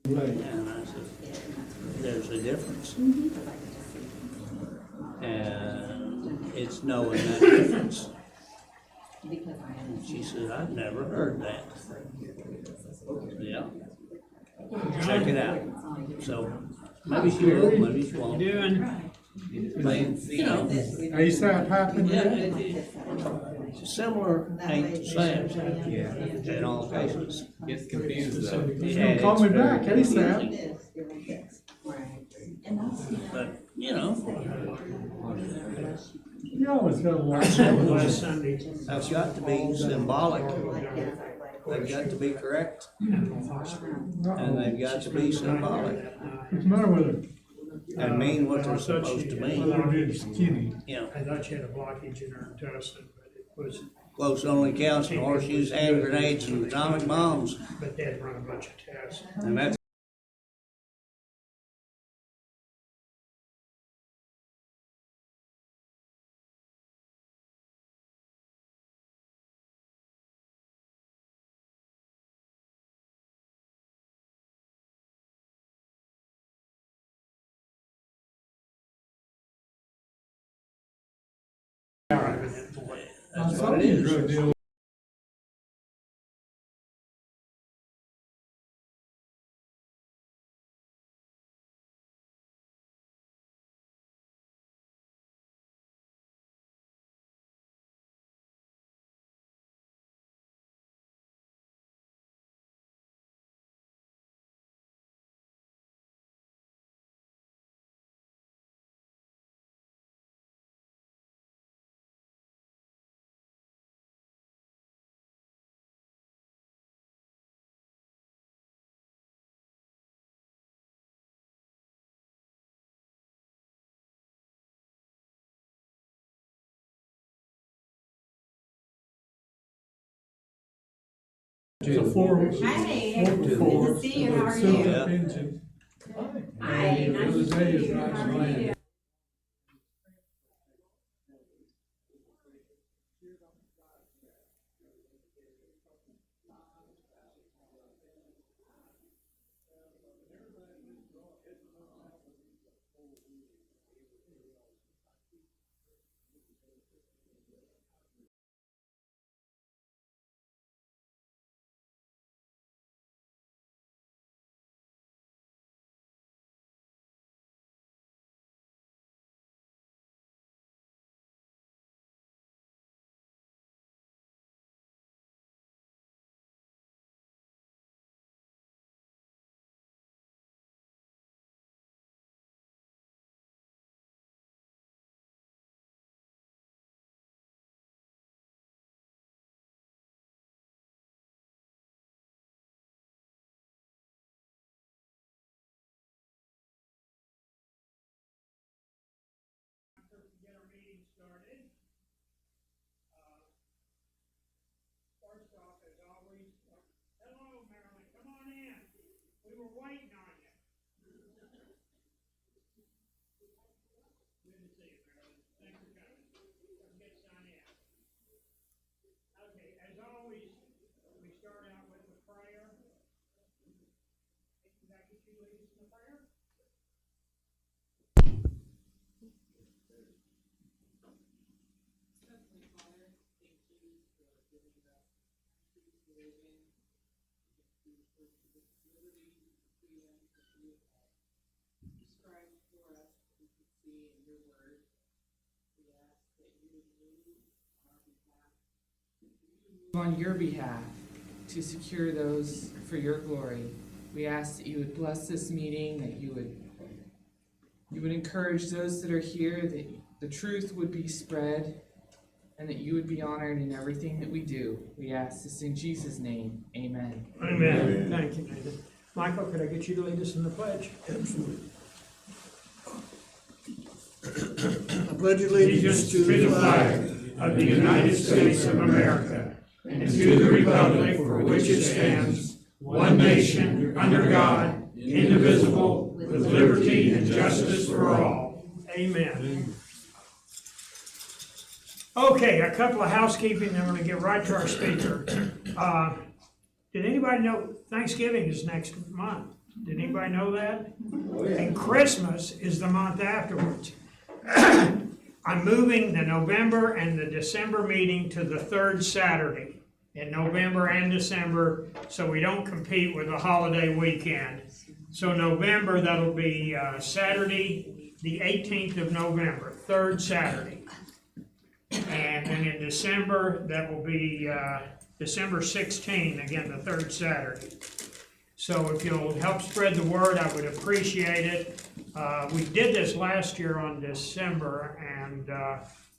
And I said, there's a difference. And it's knowing that difference. She said, I've never heard that. Yeah. Check it out. So maybe she will, maybe she won't. But, you know, ASAP happened? similar ain't the same in all cases. Gets confused though. He's gonna call me back ASAP. But, you know, You always gotta watch. that's got to be symbolic. They've got to be correct, and they've got to be symbolic, What's the matter with it? and mean what they're supposed to A mean. little bit skinny. You know, I thought she had a blockage in her intestine, but it was, close only counts in horseshoes, hand grenades, and atomic bombs, but they had run a bunch of tests. and that's what it is. It's a four. Hey, good to see you. How are you? Yeah. Engine. Hi, nice to see you. How are you? Get our meeting started. First off, as always, hello Marilyn, come on in. We were waiting on you. Good to see you, Marilyn. Thanks for coming. Let's get signed in. Okay, as always, we start out with the prayer. Can I get you to lead us in the prayer? Heavenly Father, thank you for giving us peace, religion, for this liberty, freedom that you have prescribed for us that we can see in your word. We ask that you would move on our behalf, on your behalf to secure those for your glory. We ask that you would bless this meeting, that you would encourage those that are here, that the truth would be spread, and that you would be honored in everything that we do. We ask this in Jesus' name. Amen. Amen. Thank you, Nathan. Michael, could I get you to lead us in the pledge? Absolutely. I pledge allegiance to the flag of the United States of America and to the republic for which it stands, one nation, under God, indivisible, with liberty and justice for all. Amen. Okay, a couple of housekeeping, then we're gonna get right to our speaker. Did anybody know Thanksgiving is next month? Did anybody know that? And Christmas is the month afterwards. I'm moving the November and the December meeting to the third Saturday in November and December, so we don't compete with the holiday weekend. So November, that'll be Saturday, the 18th of November, third Saturday. And then in December, that will be December 16, again, the third Saturday. So if you'll help spread the word, I would appreciate it. We did this last year on December, and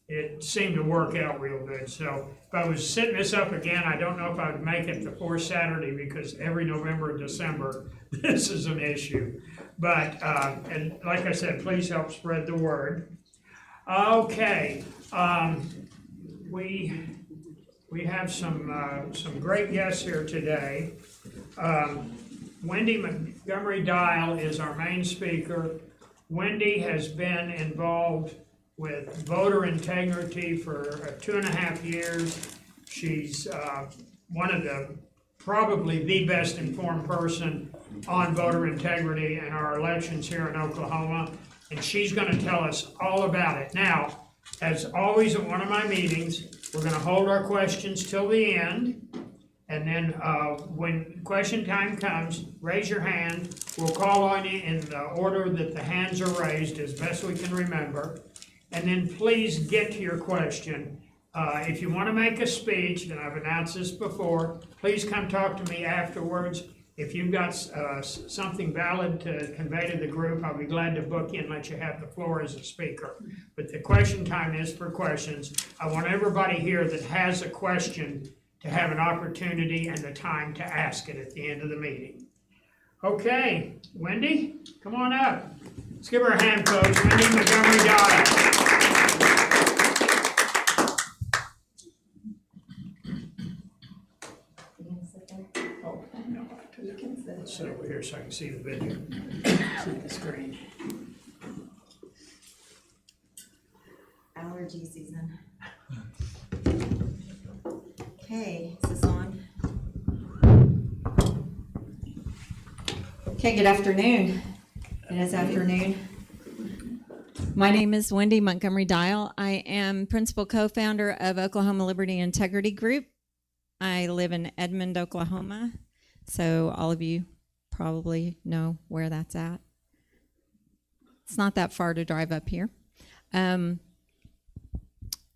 it seemed to work out real good. So if I was setting this up again, I don't know if I would make it the fourth Saturday, because every November and December, this is an issue. But, and like I said, please help spread the word. Okay, we have some great guests here today. Wendi Montgomery Dial is our main speaker. Wendi has been involved with voter integrity for 2.5 years. She's one of the, probably the best informed person on voter integrity in our elections here in Oklahoma, and she's going to tell us all about it. Now, as always at one of my meetings, we're going to hold our questions till the end, and then when question time comes, raise your hand. We'll call on you in the order that the hands are raised as best we can remember, and then please get to your question. If you want to make a speech, and I've announced this before, please come talk to me afterwards. If you've got something valid to convey to the group, I'll be glad to book you and let you have the floor as a speaker. But the question time is for questions. I want everybody here that has a question to have an opportunity and the time to ask it at the end of the meeting. Okay, Wendi, come on up. Let's give her a hand, folks. Wendi Montgomery Dial. Sit over here so I can see the video. See the screen. Allergy season. Okay, is this on? Okay, good afternoon. It is afternoon. My name is Wendi Montgomery Dial. I am principal co-founder of Oklahoma Liberty Integrity Group. I live in Edmond, Oklahoma, so all of you probably know where that's at. It's not that far to drive up here.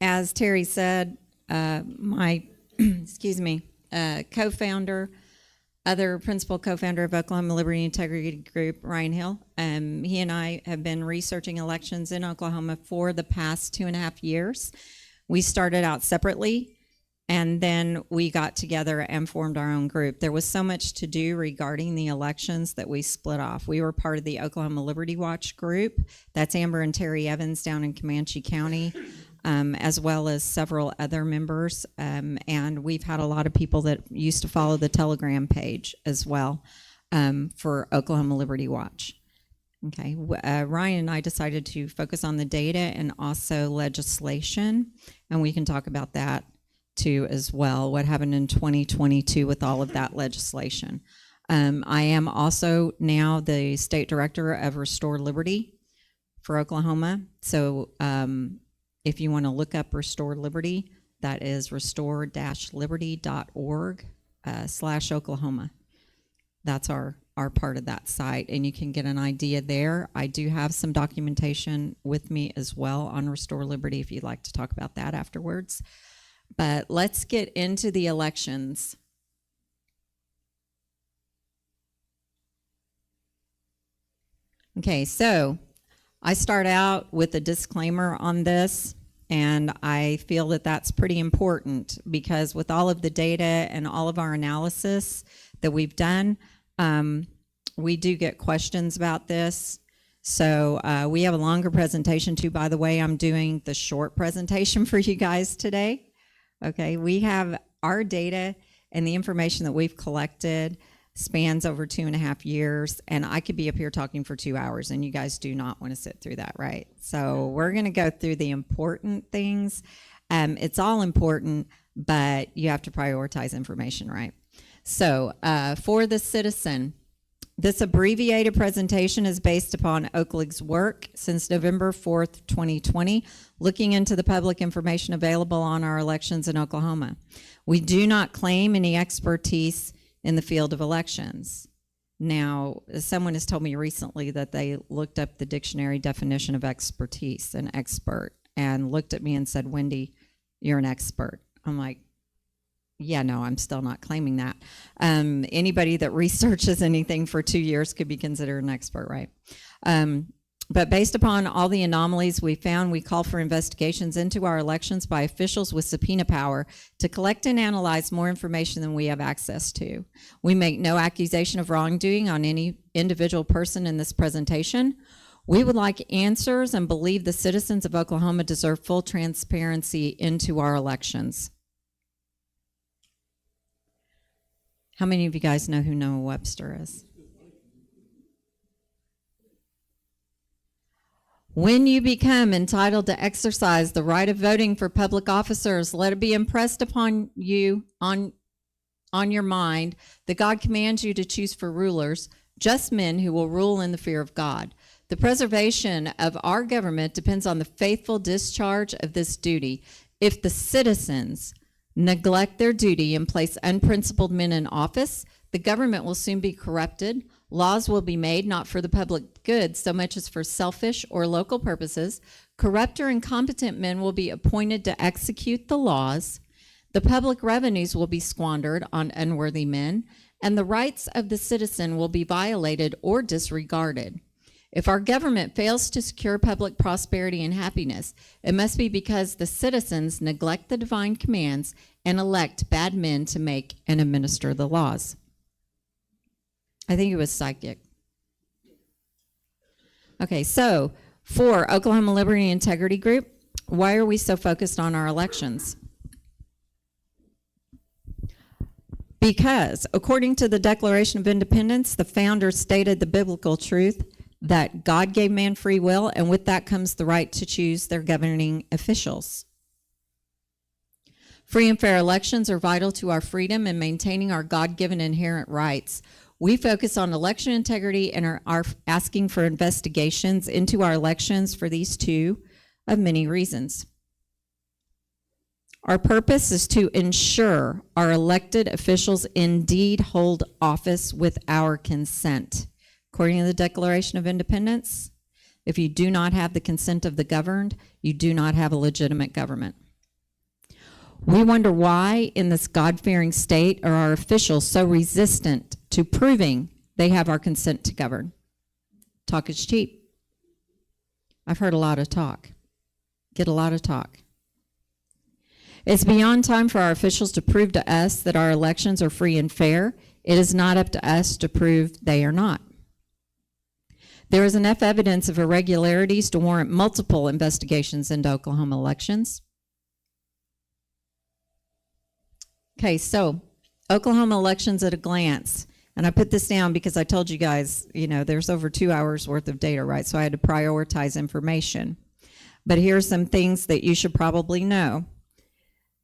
As Terry said, my co-founder, other principal co-founder of Oklahoma Liberty Integrity Group, Ryan Hill, he and I have been researching elections in Oklahoma for the past 2.5 years. We started out separately, and then we got together and formed our own group. There was so much to do regarding the elections that we split off. We were part of the Oklahoma Liberty Watch group. That's Amber and Terry Evans down in Comanche County, as well as several other members. And we've had a lot of people that used to follow the Telegram page as well for Oklahoma Liberty Watch. Okay, Ryan and I decided to focus on the data and also legislation, and we can talk about that too as well, what happened in 2022 with all of that legislation. I am also now the state director of Restore Liberty for Oklahoma. So if you want to look up Restore Liberty, that is restore-liberty.org/Oklahoma. That's our part of that site, and you can get an idea there. I do have some documentation with me as well on Restore Liberty if you'd like to talk about that afterwards. But let's get into the elections. Okay, so I start out with a disclaimer on this, and I feel that that's pretty important because with all of the data and all of our analysis that we've done, we do get questions about this. So we have a longer presentation too. By the way, I'm doing the short presentation for you guys today. Okay, we have our data and the information that we've collected spans over 2.5 years, and I could be up here talking for 2 hours, and you guys do not want to sit through that, right? So we're going to go through the important things. It's all important, but you have to prioritize information, right? So for the citizen, This abbreviated presentation is based upon Oakland's work since November 4th, 2020, looking into the public information available on our elections in Oklahoma. We do not claim any expertise in the field of elections. Now, someone has told me recently that they looked up the dictionary definition of expertise, an expert, and looked at me and said, Wendi, you're an expert. I'm like, yeah, no, I'm still not claiming that. Anybody that researches anything for 2 years could be considered an expert, right? But based upon all the anomalies we found, we call for investigations into our elections by officials with subpoena power to collect and analyze more information than we have access to. We make no accusation of wrongdoing on any individual person in this presentation. We would like answers and believe the citizens of Oklahoma deserve full transparency into our elections. How many of you guys know who Noah Webster is? When you become entitled to exercise the right of voting for public officers, let it be impressed upon you on your mind that God commands you to choose for rulers just men who will rule in the fear of God. The preservation of our government depends on the faithful discharge of this duty. If the citizens neglect their duty and place unprincipled men in office, the government will soon be corrupted. Laws will be made not for the public good so much as for selfish or local purposes. Corrupt or incompetent men will be appointed to execute the laws. The public revenues will be squandered on unworthy men, and the rights of the citizen will be violated or disregarded. If our government fails to secure public prosperity and happiness, it must be because the citizens neglect the divine commands and elect bad men to make and administer the laws. I think it was psychic. Okay, so for Oklahoma Liberty and Integrity Group, why are we so focused on our elections? Because according to the Declaration of Independence, the founders stated the biblical truth that God gave man free will, and with that comes the right to choose their governing officials. Free and fair elections are vital to our freedom and maintaining our God-given inherent rights. We focus on election integrity and are asking for investigations into our elections for these two of many reasons. Our purpose is to ensure our elected officials indeed hold office with our consent. According to the Declaration of Independence, if you do not have the consent of the governed, you do not have a legitimate government. We wonder why in this God-fearing state are our officials so resistant to proving they have our consent to govern. Talk is cheap. I've heard a lot of talk. Get a lot of talk. It's beyond time for our officials to prove to us that our elections are free and fair. It is not up to us to prove they are not. There is enough evidence of irregularities to warrant multiple investigations into Oklahoma elections. Okay, so Oklahoma elections at a glance. And I put this down because I told you guys, there's over 2 hours worth of data, right? So I had to prioritize information. But here's some things that you should probably know.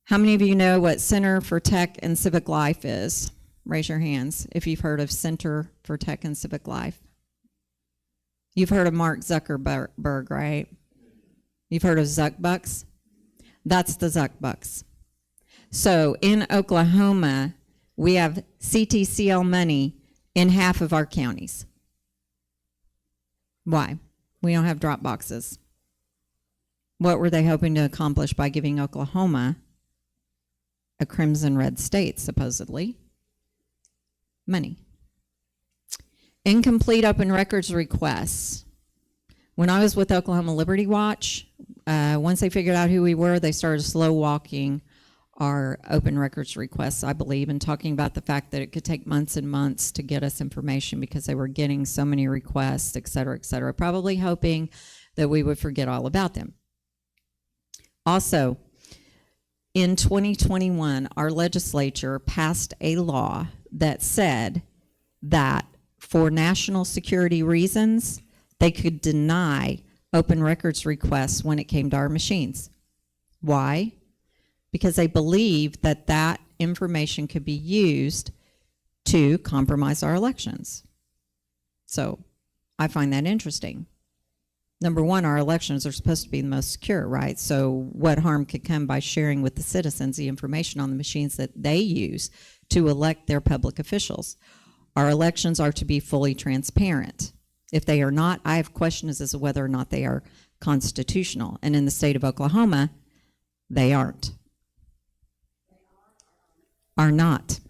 How many of you know what Center for Tech and Civic Life is? Raise your hands if you've heard of Center for Tech and Civic Life. You've heard of Mark Zuckerberg, right? You've heard of Zuckbucks? That's the Zuckbucks. So in Oklahoma, we have CTCL money in half of our counties. Why? We don't have drop boxes. What were they hoping to accomplish by giving Oklahoma, a crimson red state, supposedly, money? Incomplete open records requests. When I was with Oklahoma Liberty Watch, once they figured out who we were, they started slow walking our open records requests, I believe, and talking about the fact that it could take months and months to get us information because they were getting so many requests, et cetera, probably hoping that we would forget all about them. Also, in 2021, our legislature passed a law that said that for national security reasons, they could deny open records requests when it came to our machines. Why? Because they believed that that information could be used to compromise our elections. So I find that interesting. Number one, our elections are supposed to be the most secure, right? So what harm could come by sharing with the citizens the information on the machines that they use to elect their public officials? Our elections are to be fully transparent. If they are not, I have questions as to whether or not they are constitutional. And in the state of Oklahoma, they aren't. Are not.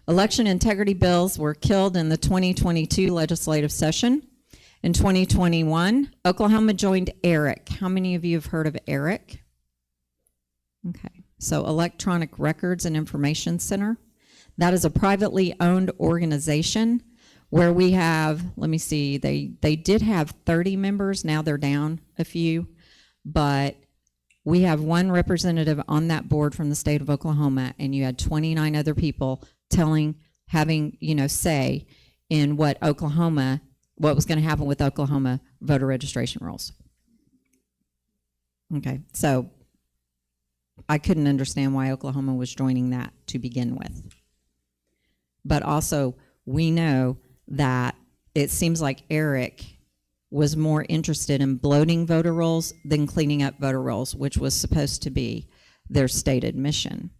Election integrity bills were killed in the 2022 legislative session. In 2021, Oklahoma joined ERIC. How many of you have heard of ERIC? Okay, so Electronic Records and Information Center. That is a privately owned organization where we have, let me see, they did have 30 members, now they're down a few, but we have one representative on that board from the state of Oklahoma, and you had 29 other people having, say in what was going to happen with Oklahoma voter registration rules. Okay, so I couldn't understand why Oklahoma was joining that to begin with. But also, we know that it seems like ERIC was more interested in bloating voter rolls than cleaning up voter rolls, which was supposed to be their stated mission.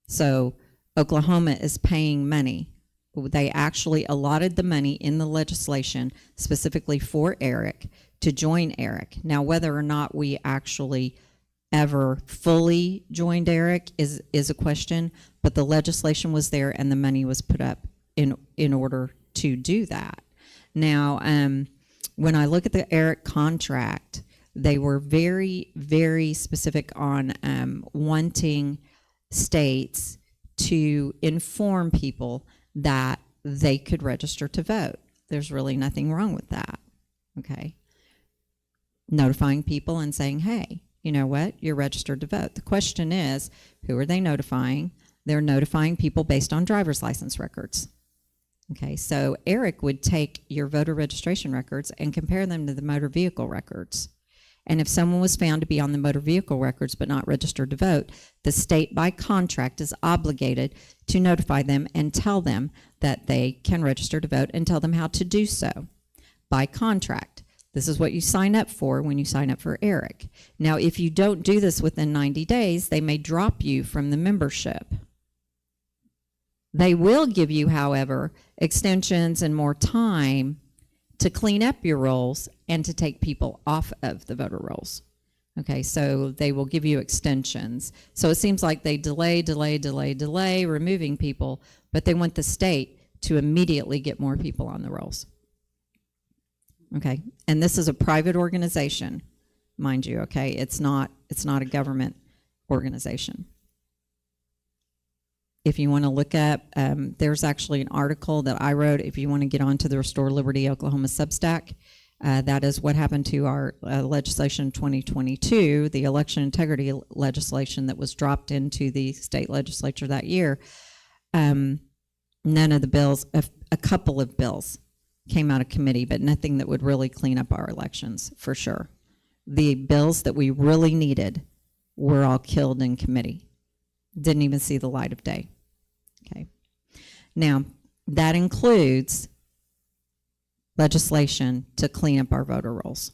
So Oklahoma is paying money. They actually allotted the money in the legislation specifically for ERIC to join ERIC. Now, whether or not we actually ever fully joined ERIC is a question, but the legislation was there and the money was put up in order to do that. Now, when I look at the ERIC contract, they were very, very specific on wanting states to inform people that they could register to vote. There's really nothing wrong with that, okay? Notifying people and saying, hey, you know what, you're registered to vote. The question is, who are they notifying? They're notifying people based on driver's license records. Okay, so ERIC would take your voter registration records and compare them to the motor vehicle records. And if someone was found to be on the motor vehicle records but not registered to vote, the state by contract is obligated to notify them and tell them that they can register to vote and tell them how to do so by contract. This is what you sign up for when you sign up for ERIC. Now, if you don't do this within 90 days, they may drop you from the membership. They will give you, however, extensions and more time to clean up your rolls and to take people off of the voter rolls. Okay, so they will give you extensions. So it seems like they delay removing people, but they want the state to immediately get more people on the rolls. Okay, and this is a private organization, mind you, okay? It's not a government organization. If you want to look up, there's actually an article that I wrote if you want to get onto the Restore Liberty Oklahoma Substack. That is what happened to our legislation 2022, the election integrity legislation that was dropped into the state legislature that year. None of the bills, a couple of bills came out of committee, but nothing that would really clean up our elections, for sure. The bills that we really needed were all killed in committee. Didn't even see the light of day. Okay. Now, that includes legislation to clean up our voter rolls.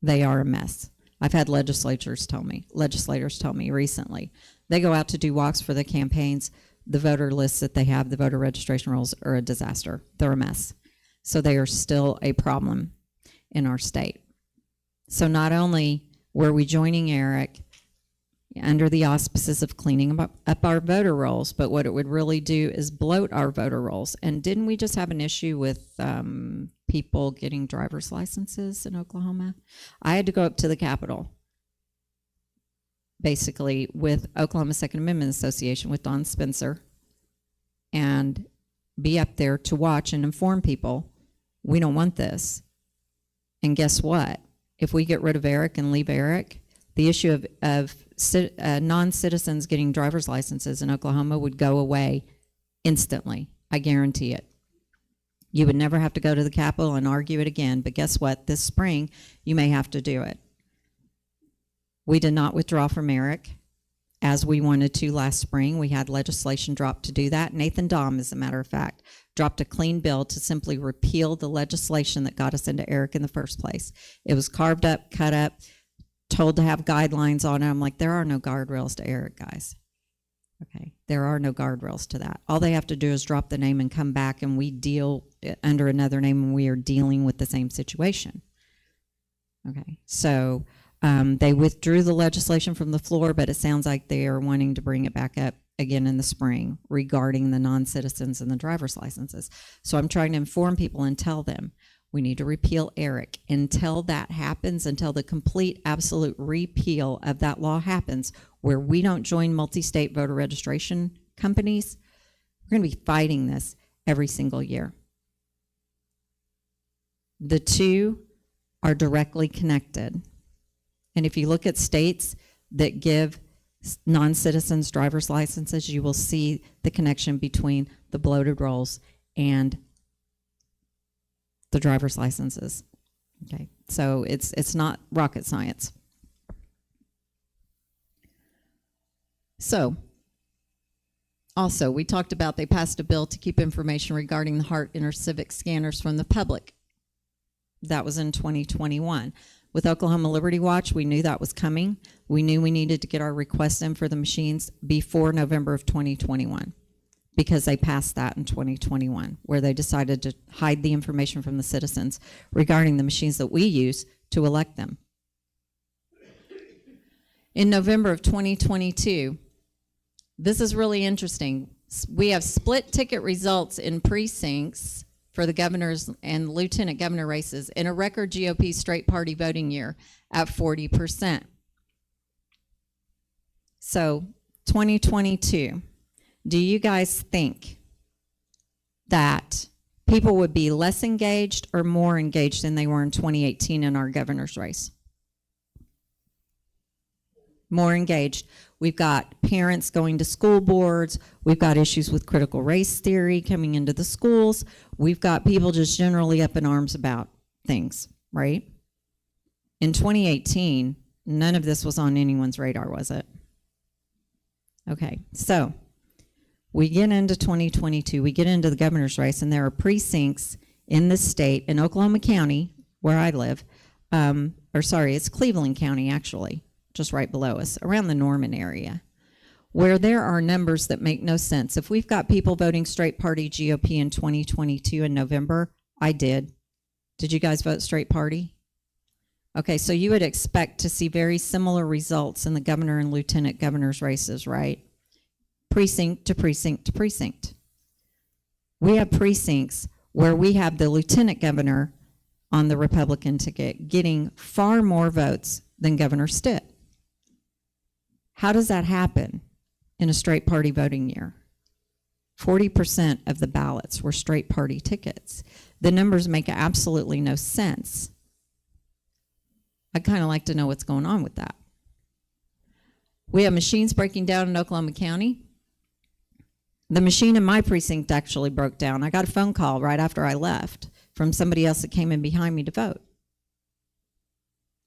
They are a mess. I've had legislators tell me recently, they go out to do walks for the campaigns. The voter lists that they have, the voter registration rolls, are a disaster. They're a mess. So they are still a problem in our state. So not only were we joining ERIC under the auspices of cleaning up our voter rolls, but what it would really do is bloat our voter rolls. And didn't we just have an issue with people getting driver's licenses in Oklahoma? I had to go up to the Capitol, basically with Oklahoma Second Amendment Association, with Don Spencer, and be up there to watch and inform people, we don't want this. And guess what? If we get rid of ERIC and leave ERIC, the issue of non-citizens getting driver's licenses in Oklahoma would go away instantly. I guarantee it. You would never have to go to the Capitol and argue it again, but guess what? This spring, you may have to do it. We did not withdraw from ERIC as we wanted to last spring. We had legislation dropped to do that. Nathan Dahm, as a matter of fact, dropped a clean bill to simply repeal the legislation that got us into ERIC in the first place. It was carved up, cut up, told to have guidelines on it. I'm like, there are no guardrails to ERIC, guys. Okay, there are no guardrails to that. All they have to do is drop the name and come back, and we deal under another name, and we are dealing with the same situation. Okay, so they withdrew the legislation from the floor, but it sounds like they are wanting to bring it back up again in the spring regarding the non-citizens and the driver's licenses. So I'm trying to inform people and tell them we need to repeal ERIC. Until that happens, until the complete absolute repeal of that law happens, where we don't join multi-state voter registration companies, we're going to be fighting this every single year. The two are directly connected. And if you look at states that give non-citizens driver's licenses, you will see the connection between the bloated rolls and the driver's licenses. Okay, so it's not rocket science. So, also, we talked about they passed a bill to keep information regarding the heart intercivic scanners from the public. That was in 2021. With Oklahoma Liberty Watch, we knew that was coming. We knew we needed to get our requests in for the machines before November of 2021, because they passed that in 2021, where they decided to hide the information from the citizens regarding the machines that we use to elect them. In November of 2022, this is really interesting. We have split ticket results in precincts for the governor's and lieutenant governor races in a record GOP straight party voting year at 40%. So 2022, do you guys think that people would be less engaged or more engaged than they were in 2018 in our governor's race? More engaged. We've got parents going to school boards. We've got issues with critical race theory coming into the schools. We've got people just generally up in arms about things, right? In 2018, none of this was on anyone's radar, was it? Okay, so we get into 2022, we get into the governor's race, and there are precincts in the state, in Oklahoma County, where I live, it's Cleveland County, actually, just right below us, around the Norman area, where there are numbers that make no sense. If we've got people voting straight party GOP in 2022 in November, I did. Did you guys vote straight party? Okay, so you would expect to see very similar results in the governor and lieutenant governor's races, right? Precinct to precinct to precinct. We have precincts where we have the lieutenant governor on the Republican ticket getting far more votes than Governor Stitt. How does that happen in a straight party voting year? 40% of the ballots were straight party tickets. The numbers make absolutely no sense. I'd kind of like to know what's going on with that. We have machines breaking down in Oklahoma County. The machine in my precinct actually broke down. I got a phone call right after I left from somebody else that came in behind me to vote.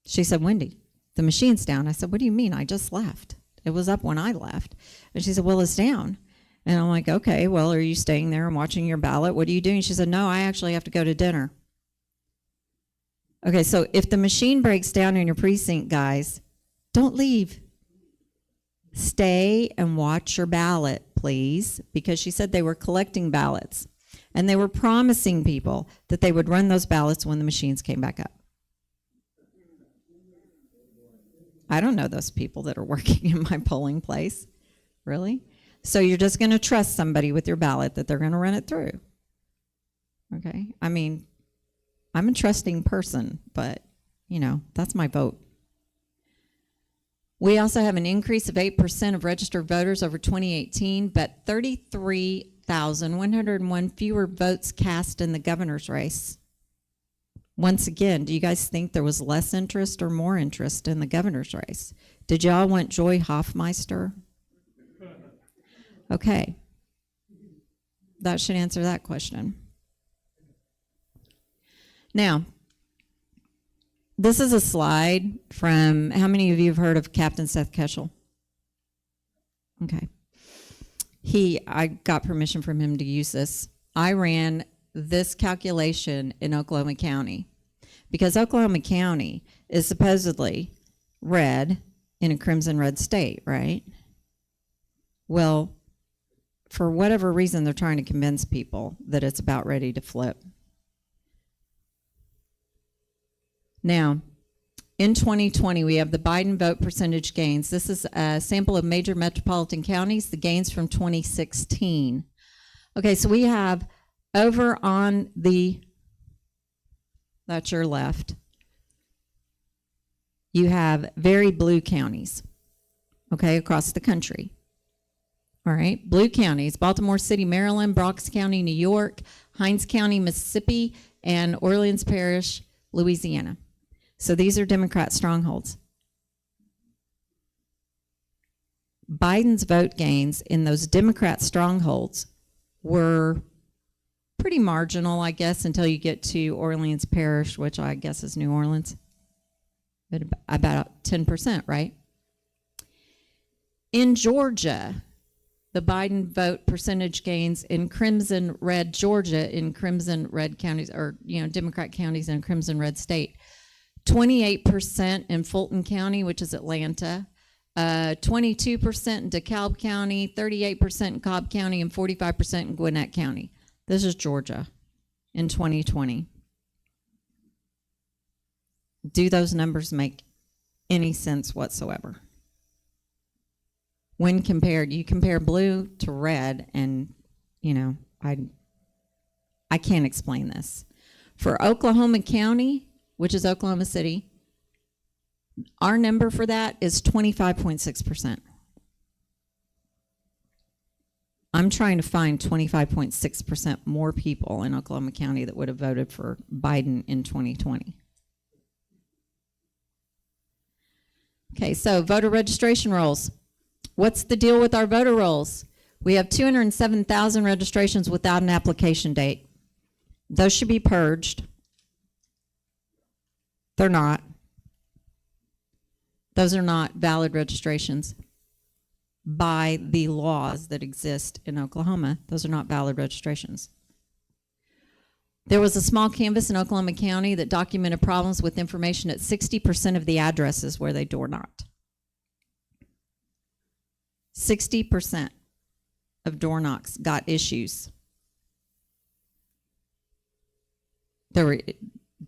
She said, Wendi, the machine's down. I said, what do you mean? I just left. It was up when I left. And she said, well, it's down. And I'm like, okay, well, are you staying there and watching your ballot? What are you doing? She said, no, I actually have to go to dinner. Okay, so if the machine breaks down in your precinct, guys, don't leave. Stay and watch your ballot, please, because she said they were collecting ballots, and they were promising people that they would run those ballots when the machines came back up. I don't know those people that are working in my polling place, really. So you're just going to trust somebody with your ballot that they're going to run it through. Okay, I mean, I'm a trusting person, but, you know, that's my vote. We also have an increase of 8% of registered voters over 2018, but 33,101 fewer votes cast in the governor's race. Once again, do you guys think there was less interest or more interest in the governor's race? Did y'all want Joy Hoffmeister? Okay. That should answer that question. Now, this is a slide from, how many of you have heard of Captain Seth Keshel? Okay. I got permission from him to use this. I ran this calculation in Oklahoma County because Oklahoma County is supposedly red in a crimson red state, right? Well, for whatever reason, they're trying to convince people that it's about ready to flip. Now, in 2020, we have the Biden vote percentage gains. This is a sample of major metropolitan counties, the gains from 2016. Okay, so we have over on the, that's your left, you have very blue counties, okay, across the country. All right, blue counties, Baltimore City, Maryland, Bronx County, New York, Hinds County, Mississippi, and Orleans Parish, Louisiana. So these are Democrat strongholds. Biden's vote gains in those Democrat strongholds were pretty marginal, I guess, until you get to Orleans Parish, which I guess is New Orleans. But about 10%, right? In Georgia, the Biden vote percentage gains in crimson red Georgia, in crimson red counties, or Democrat counties in a crimson red state. 28% in Fulton County, which is Atlanta, 22% in DeKalb County, 38% in Cobb County, and 45% in Gwinnett County. This is Georgia in 2020. Do those numbers make any sense whatsoever? When compared, you compare blue to red, and I can't explain this. For Oklahoma County, which is Oklahoma City, our number for that is 25.6%. I'm trying to find 25.6% more people in Oklahoma County that would have voted for Biden in 2020. Okay, so voter registration rolls. What's the deal with our voter rolls? We have 207,000 registrations without an application date. Those should be purged. They're not. Those are not valid registrations by the laws that exist in Oklahoma. Those are not valid registrations. There was a small canvass in Oklahoma County that documented problems with information at 60% of the addresses where they door knocked. 60% of door knocks got issues. There were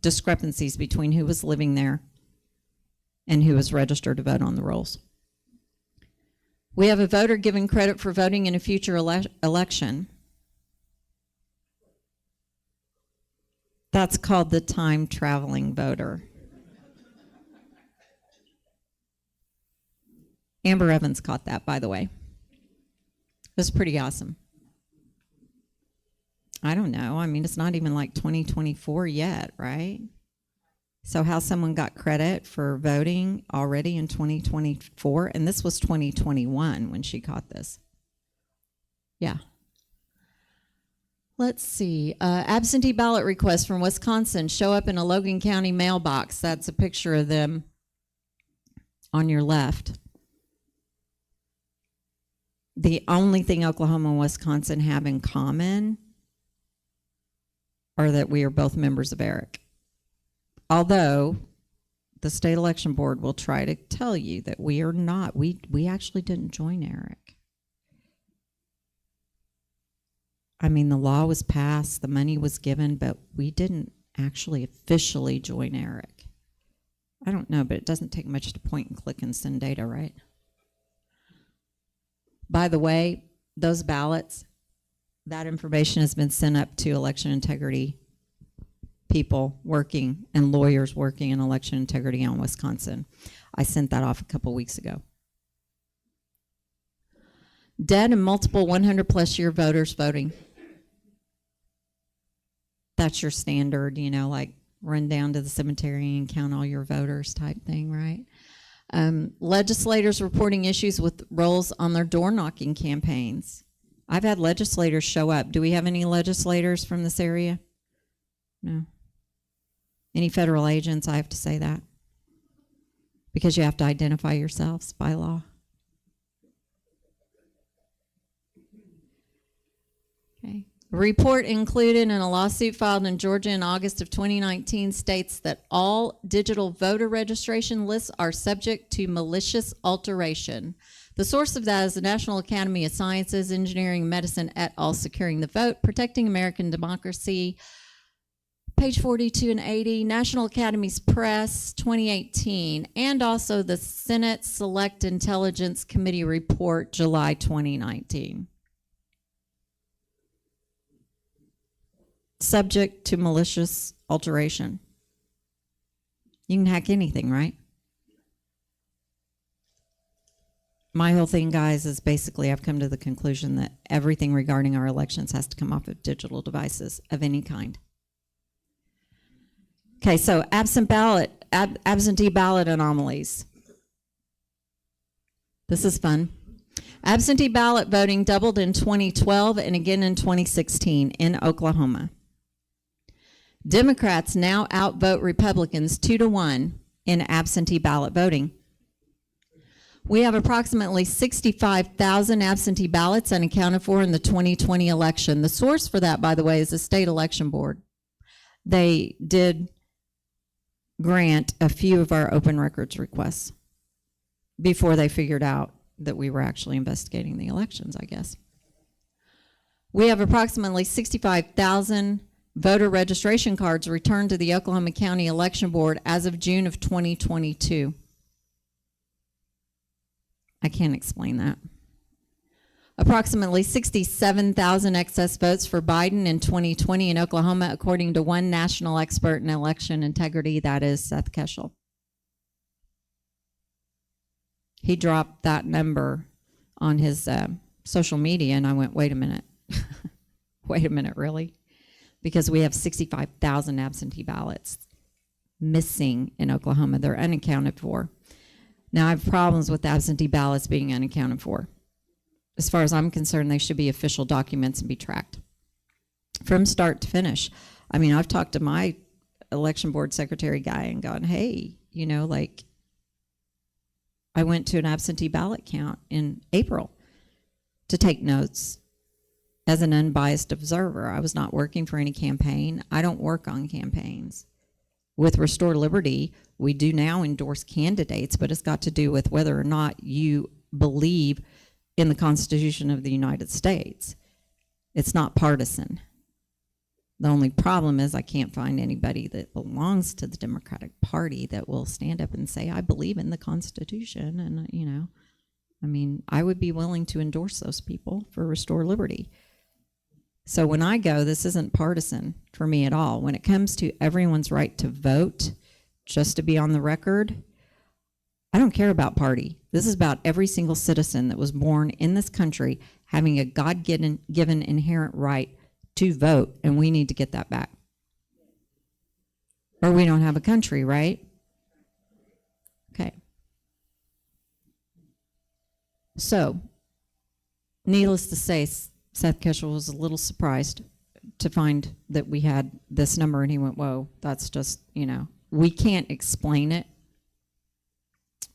discrepancies between who was living there and who was registered to vote on the rolls. We have a voter given credit for voting in a future election. That's called the time traveling voter. Amber Evans caught that, by the way. It was pretty awesome. I don't know. I mean, it's not even like 2024 yet, right? So how someone got credit for voting already in 2024, and this was 2021 when she caught this. Yeah. Let's see. Absentee ballot requests from Wisconsin show up in a Logan County mailbox. That's a picture of them on your left. The only thing Oklahoma and Wisconsin have in common are that we are both members of ERIC. Although the state election board will try to tell you that we are not. We actually didn't join ERIC. I mean, the law was passed, the money was given, but we didn't actually officially join ERIC. I don't know, but it doesn't take much to point and click and send data, right? By the way, those ballots, that information has been sent up to election integrity people working and lawyers working in election integrity in Wisconsin. I sent that off a couple weeks ago. Dead and multiple 100+ year voters voting. That's your standard, like run down to the cemetery and count all your voters type thing, right? Legislators reporting issues with rolls on their door knocking campaigns. I've had legislators show up. Do we have any legislators from this area? No. Any federal agents? I have to say that. Because you have to identify yourselves by law. Okay. A report included in a lawsuit filed in Georgia in August of 2019 states that all digital voter registration lists are subject to malicious alteration. The source of that is the National Academy of Sciences, Engineering, and Medicine et al. Securing the Vote, Protecting American Democracy, page 42 and 80, National Academies Press, 2018, and also the Senate Select Intelligence Committee report, July 2019. Subject to malicious alteration. You can hack anything, right? My whole thing, guys, is basically I've come to the conclusion that everything regarding our elections has to come off of digital devices of any kind. Okay, so absentee ballot anomalies. This is fun. Absentee ballot voting doubled in 2012 and again in 2016 in Oklahoma. Democrats now outvote Republicans 2-1 in absentee ballot voting. We have approximately 65,000 absentee ballots unaccounted for in the 2020 election. The source for that, by the way, is the state election board. They did grant a few of our open records requests before they figured out that we were actually investigating the elections, I guess. We have approximately 65,000 voter registration cards returned to the Oklahoma County Election Board as of June of 2022. I can't explain that. Approximately 67,000 excess votes for Biden in 2020 in Oklahoma, according to one national expert in election integrity, that is Seth Keshel. He dropped that number on his social media, and I went, wait a minute. Wait a minute, really? Because we have 65,000 absentee ballots missing in Oklahoma. They're unaccounted for. Now, I have problems with absentee ballots being unaccounted for. As far as I'm concerned, they should be official documents and be tracked from start to finish. I mean, I've talked to my election board secretary guy and gone, hey, you know, like, I went to an absentee ballot count in April to take notes as an unbiased observer. I was not working for any campaign. I don't work on campaigns. With Restore Liberty, we do now endorse candidates, but it's got to do with whether or not you believe in the Constitution of the United States. It's not partisan. The only problem is I can't find anybody that belongs to the Democratic Party that will stand up and say, I believe in the Constitution. And, you know, I mean, I would be willing to endorse those people for Restore Liberty. So when I go, this isn't partisan for me at all. When it comes to everyone's right to vote, just to be on the record, I don't care about party. This is about every single citizen that was born in this country having a God-given inherent right to vote, and we need to get that back. Or we don't have a country, right? Okay. So, needless to say, Seth Keshel was a little surprised to find that we had this number, and he went, whoa, that's just, you know, we can't explain it,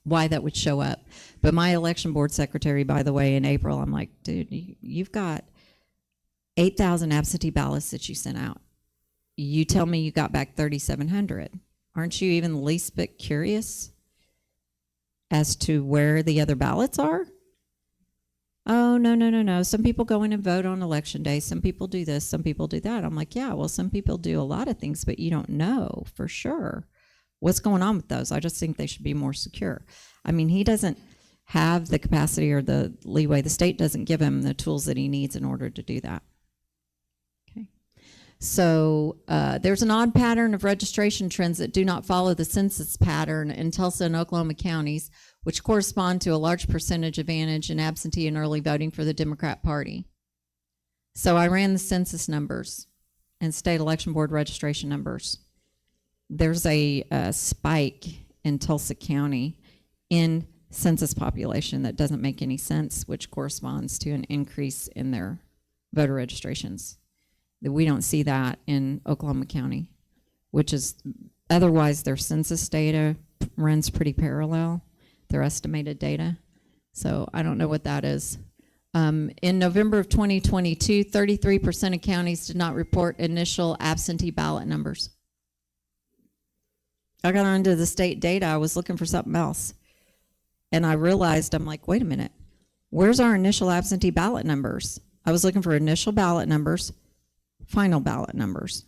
why that would show up. But my election board secretary, by the way, in April, I'm like, dude, you've got 8,000 absentee ballots that you sent out. You tell me you got back 3,700. Aren't you even the least bit curious as to where the other ballots are? Oh, no. Some people go in and vote on election day. Some people do this, some people do that. I'm like, yeah, well, some people do a lot of things, but you don't know for sure what's going on with those. I just think they should be more secure. I mean, he doesn't have the capacity or the leeway. The state doesn't give him the tools that he needs in order to do that. Okay. So there's an odd pattern of registration trends that do not follow the census pattern in Tulsa and Oklahoma counties, which correspond to a large percentage advantage in absentee and early voting for the Democrat Party. So I ran the census numbers and state election board registration numbers. There's a spike in Tulsa County in census population that doesn't make any sense, which corresponds to an increase in their voter registrations. We don't see that in Oklahoma County, which is otherwise their census data runs pretty parallel, their estimated data. So I don't know what that is. In November of 2022, 33% of counties did not report initial absentee ballot numbers. I got onto the state data. I was looking for something else. And I realized, I'm like, wait a minute. Where's our initial absentee ballot numbers? I was looking for initial ballot numbers, final ballot numbers.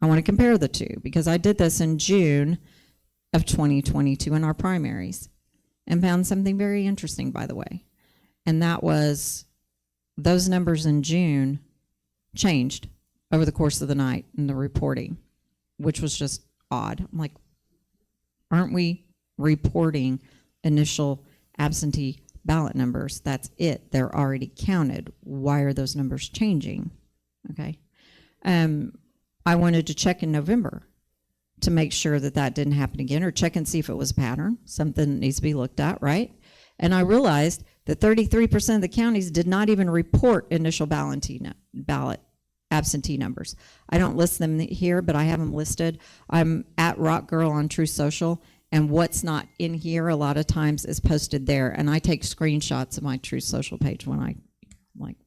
I want to compare the two because I did this in June of 2022 in our primaries and found something very interesting, by the way. And that was those numbers in June changed over the course of the night in the reporting, which was just odd. I'm like, aren't we reporting initial absentee ballot numbers? That's it. They're already counted. Why are those numbers changing? Okay. I wanted to check in November to make sure that that didn't happen again, or check and see if it was a pattern, something that needs to be looked at, right? And I realized that 33% of the counties did not even report initial ballot absentee numbers. I don't list them here, but I have them listed. I'm at Rock Girl on True Social, and what's not in here a lot of times is posted there. And I take screenshots of my True Social page when I like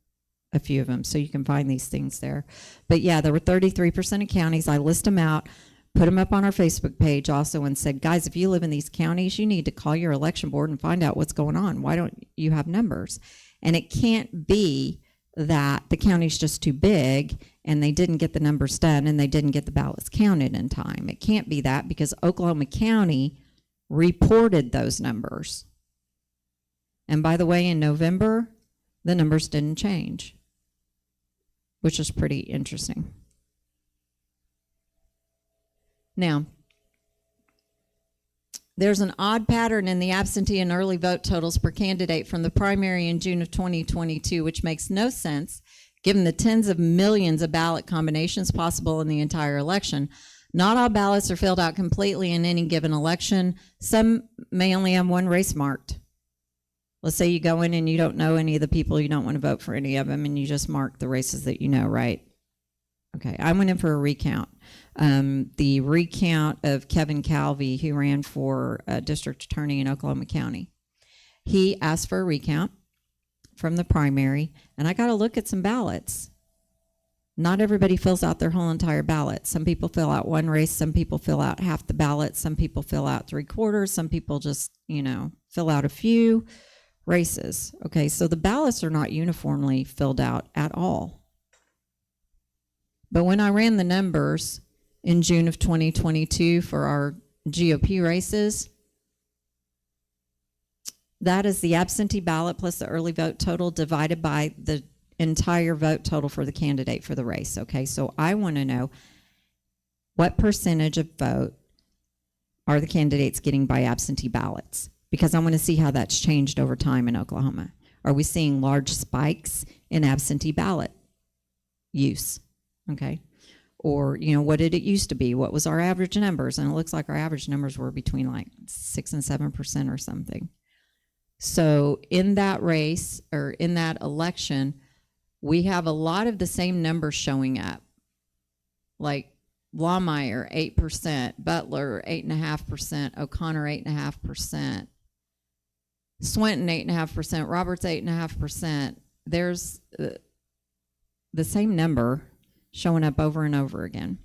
a few of them, so you can find these things there. But yeah, there were 33% of counties. I list them out, put them up on our Facebook page also, and said, guys, if you live in these counties, you need to call your election board and find out what's going on. Why don't you have numbers? And it can't be that the county's just too big and they didn't get the numbers done and they didn't get the ballots counted in time. It can't be that, because Oklahoma County reported those numbers. And by the way, in November, the numbers didn't change, which is pretty interesting. Now, there's an odd pattern in the absentee and early vote totals per candidate from the primary in June of 2022, which makes no sense given the tens of millions of ballot combinations possible in the entire election. Not all ballots are filled out completely in any given election. Some may only have one race marked. Let's say you go in and you don't know any of the people, you don't want to vote for any of them, and you just mark the races that you know, right? Okay, I went in for a recount. The recount of Kevin Calvey, who ran for district attorney in Oklahoma County. He asked for a recount from the primary, and I got to look at some ballots. Not everybody fills out their whole entire ballot. Some people fill out one race, some people fill out half the ballot, some people fill out 3/4, some people just, fill out a few races. Okay, so the ballots are not uniformly filled out at all. But when I ran the numbers in June of 2022 for our GOP races, that is the absentee ballot plus the early vote total divided by the entire vote total for the candidate for the race. Okay, so I want to know what percentage of vote are the candidates getting by absentee ballots, because I want to see how that's changed over time in Oklahoma. Are we seeing large spikes in absentee ballot use? Okay. Or, what did it used to be? What was our average numbers? And it looks like our average numbers were between like 6 and 7% or something. So in that race, or in that election, we have a lot of the same numbers showing up. Like Lawmeyer, 8%, Butler, 8.5%, O'Connor, 8.5%, Swinton, 8.5%, Roberts, 8.5%. There's the same number showing up over and over again.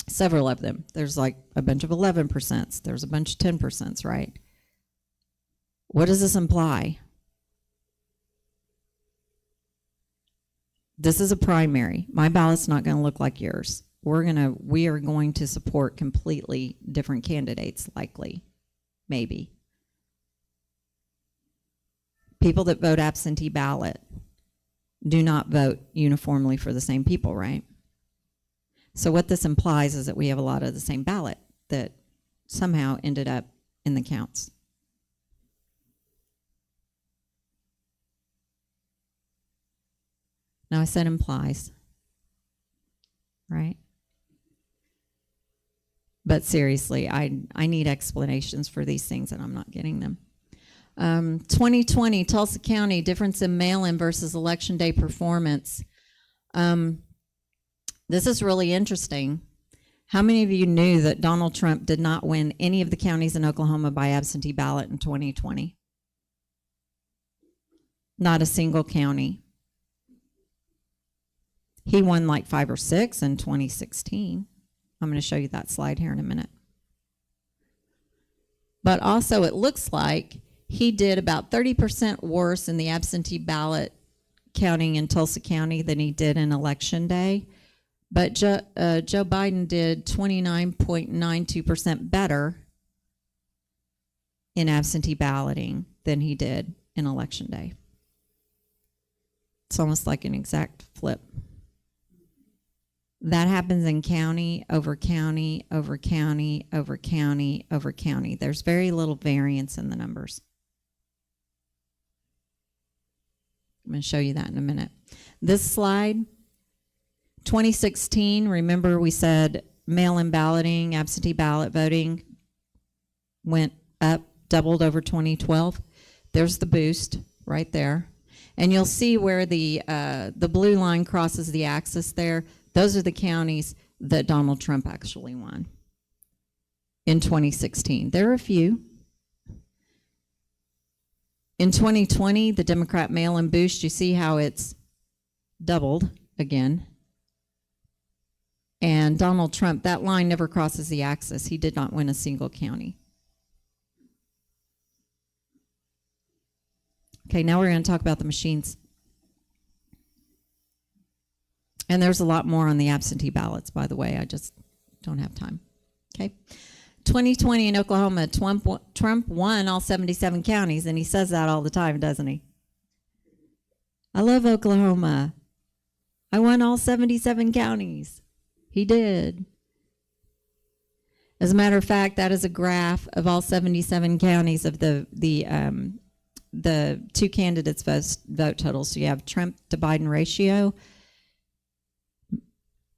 Several of them. There's like a bunch of 11%. There's a bunch of 10%, right? What does this imply? This is a primary. My ballot's not going to look like yours. We are going to support completely different candidates, likely, maybe. People that vote absentee ballot do not vote uniformly for the same people, right? So what this implies is that we have a lot of the same ballot that somehow ended up in the counts. Now I said implies, right? But seriously, I need explanations for these things, and I'm not getting them. 2020, Tulsa County, difference in mail-in versus election day performance. This is really interesting. How many of you knew that Donald Trump did not win any of the counties in Oklahoma by absentee ballot in 2020? Not a single county. He won like 5 or 6 in 2016. I'm going to show you that slide here in a minute. But also it looks like he did about 30% worse in the absentee ballot counting in Tulsa County than he did in election day. But Joe Biden did 29.92% better in absentee balloting than he did in election day. It's almost like an exact flip. That happens in county over county over county over county over county. There's very little variance in the numbers. I'm going to show you that in a minute. This slide, 2016, remember we said mail-in balloting, absentee ballot voting went up, doubled over 2012. There's the boost right there. And you'll see where the blue line crosses the axis there. Those are the counties that Donald Trump actually won in 2016. There are a few. In 2020, the Democrat mail-in boost, you see how it's doubled again. And Donald Trump, that line never crosses the axis. He did not win a single county. Okay, now we're going to talk about the machines. And there's a lot more on the absentee ballots, by the way. I just don't have time. Okay. 2020 in Oklahoma, Trump won all 77 counties, and he says that all the time, doesn't he? I love Oklahoma. I won all 77 counties. He did. As a matter of fact, that is a graph of all 77 counties of the two candidates' vote totals. So you have Trump to Biden ratio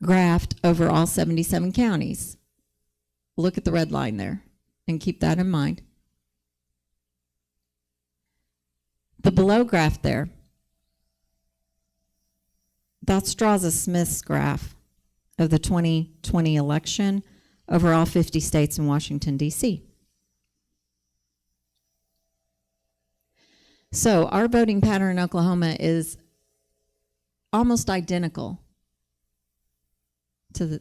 graphed over all 77 counties. Look at the red line there and keep that in mind. The below graph there, that's Smith's graph of the 2020 election over all 50 states in Washington, D.C. So our voting pattern in Oklahoma is almost identical to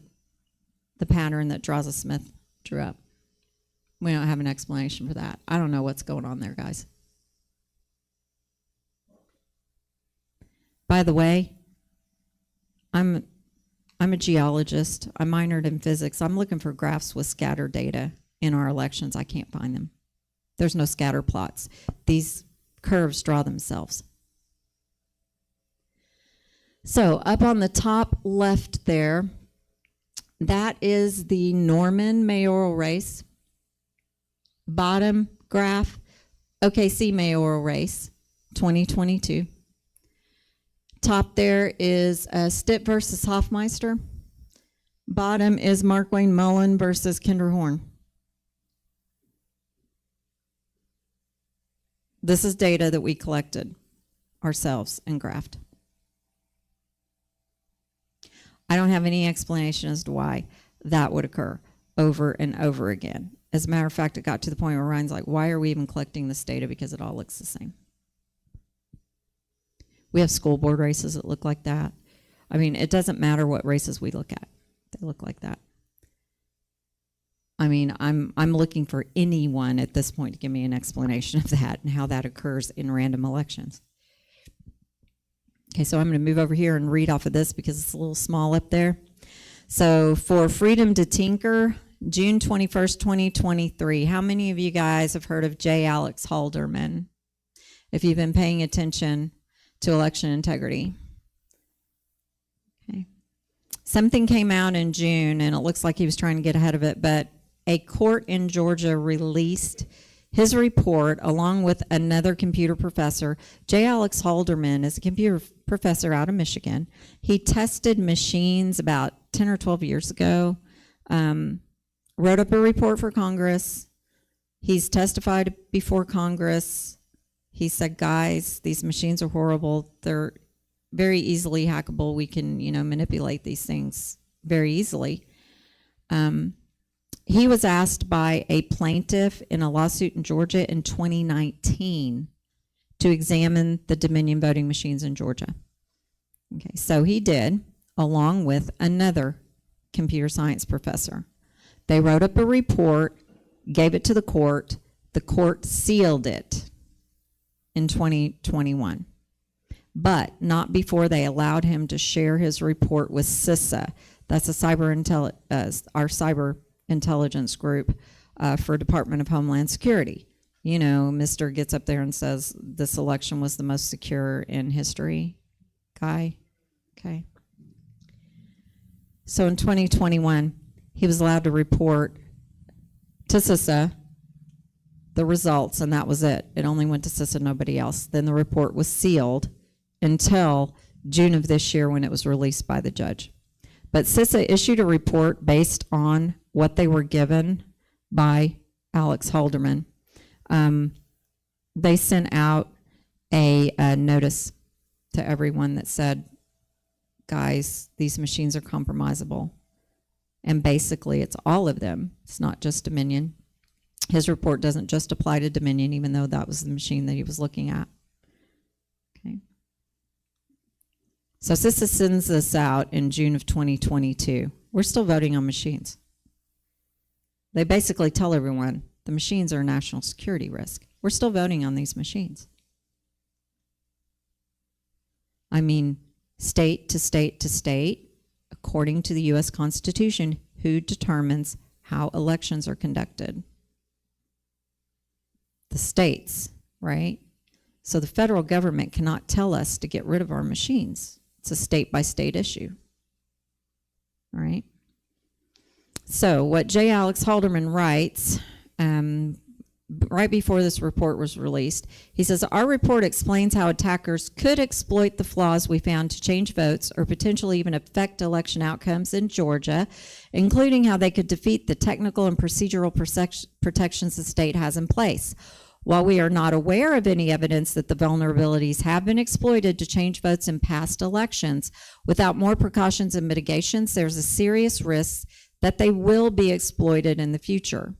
the pattern that Smith drew up. We don't have an explanation for that. I don't know what's going on there, guys. By the way, I'm a geologist. I minored in physics. I'm looking for graphs with scatter data in our elections. I can't find them. There's no scatter plots. These curves draw themselves. So up on the top left there, that is the Norman mayoral race. Bottom graph, OKC mayoral race, 2022. Top there is Stitt versus Hoffmeister. Bottom is Mark Wayne Mullen versus Kinder Horn. This is data that we collected ourselves and graphed. I don't have any explanation as to why that would occur over and over again. As a matter of fact, it got to the point where Ryan's like, why are we even collecting this data? Because it all looks the same. We have school board races that look like that. I mean, it doesn't matter what races we look at. They look like that. I mean, I'm looking for anyone at this point to give me an explanation of that and how that occurs in random elections. Okay, so I'm going to move over here and read off of this because it's a little small up there. So for Freedom to Tinker, June 21st, 2023. How many of you guys have heard of J. Alex Halderman? If you've been paying attention to election integrity. Okay. Something came out in June, and it looks like he was trying to get ahead of it, but a court in Georgia released his report along with another computer professor. J. Alex Halderman is a computer professor out of Michigan. He tested machines about 10 or 12 years ago, wrote up a report for Congress. He's testified before Congress. He said, guys, these machines are horrible. They're very easily hackable. We can, manipulate these things very easily. He was asked by a plaintiff in a lawsuit in Georgia in 2019 to examine the Dominion voting machines in Georgia. Okay, so he did, along with another computer science professor. They wrote up a report, gave it to the court sealed it in 2021, but not before they allowed him to share his report with CISA. That's our cyber intelligence group for Department of Homeland Security. You know, Mr. gets up there and says this election was the most secure in history guy. Okay. So in 2021, he was allowed to report to CISA the results, and that was it. It only went to CISA, nobody else. Then the report was sealed until June of this year when it was released by the judge. But CISA issued a report based on what they were given by Alex Halderman. They sent out a notice to everyone that said, guys, these machines are compromisable. And basically, it's all of them. It's not just Dominion. His report doesn't just apply to Dominion, even though that was the machine that he was looking at. Okay. So CISA sends this out in June of 2022. We're still voting on machines. They basically tell everyone the machines are a national security risk. We're still voting on these machines. I mean, state to state to state, according to the U.S. Constitution, who determines how elections are conducted? The states, right? So the federal government cannot tell us to get rid of our machines. It's a state-by-state issue, all right? So what J. Alex Halderman writes, right before this report was released, he says, our report explains how attackers could exploit the flaws we found to change votes or potentially even affect election outcomes in Georgia, including how they could defeat the technical and procedural protections the state has in place. While we are not aware of any evidence that the vulnerabilities have been exploited to change votes in past elections, without more precautions and mitigations, there's a serious risk that they will be exploited in the future.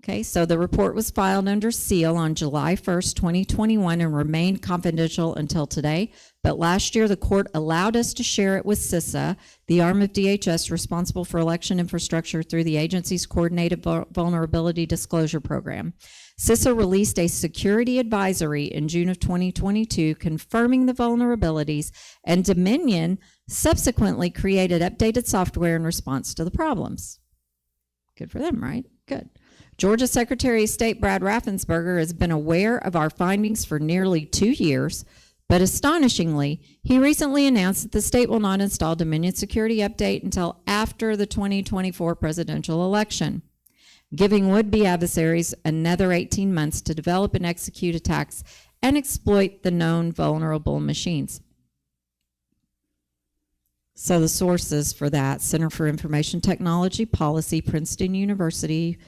Okay, so the report was filed under seal on July 1st, 2021 and remained confidential until today. But last year, the court allowed us to share it with CISA, the arm of DHS responsible for election infrastructure through the agency's Coordinated Vulnerability Disclosure Program. CISA released a security advisory in June of 2022 confirming the vulnerabilities, and Dominion subsequently created updated software in response to the problems. Good for them, right? Good. Georgia Secretary of State Brad Raffensperger has been aware of our findings for nearly 2 years, but astonishingly, he recently announced that the state will not install Dominion Security Update until after the 2024 presidential election, giving would-be adversaries another 18 months to develop and execute attacks and exploit the known vulnerable machines. So the sources for that: Center for Information Technology Policy, Princeton University,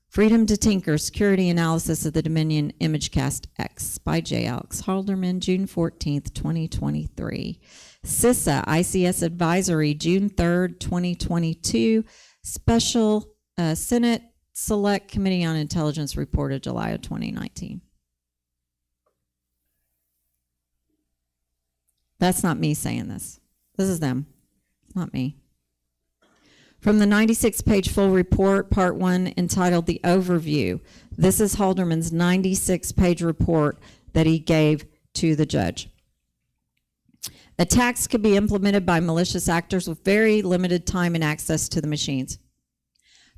Freedom to Tinker, Security Analysis of the Dominion ImageCast X by J. Alex Halderman, June 14th, 2023. CISA, ICS Advisory, June 3rd, 2022. Special Senate Select Committee on Intelligence reported July of 2019. That's not me saying this. This is them, not me. From the 96-page full report, Part 1, entitled The Overview. This is Halderman's 96-page report that he gave to the judge. Attacks could be implemented by malicious actors with very limited time and access to the machines.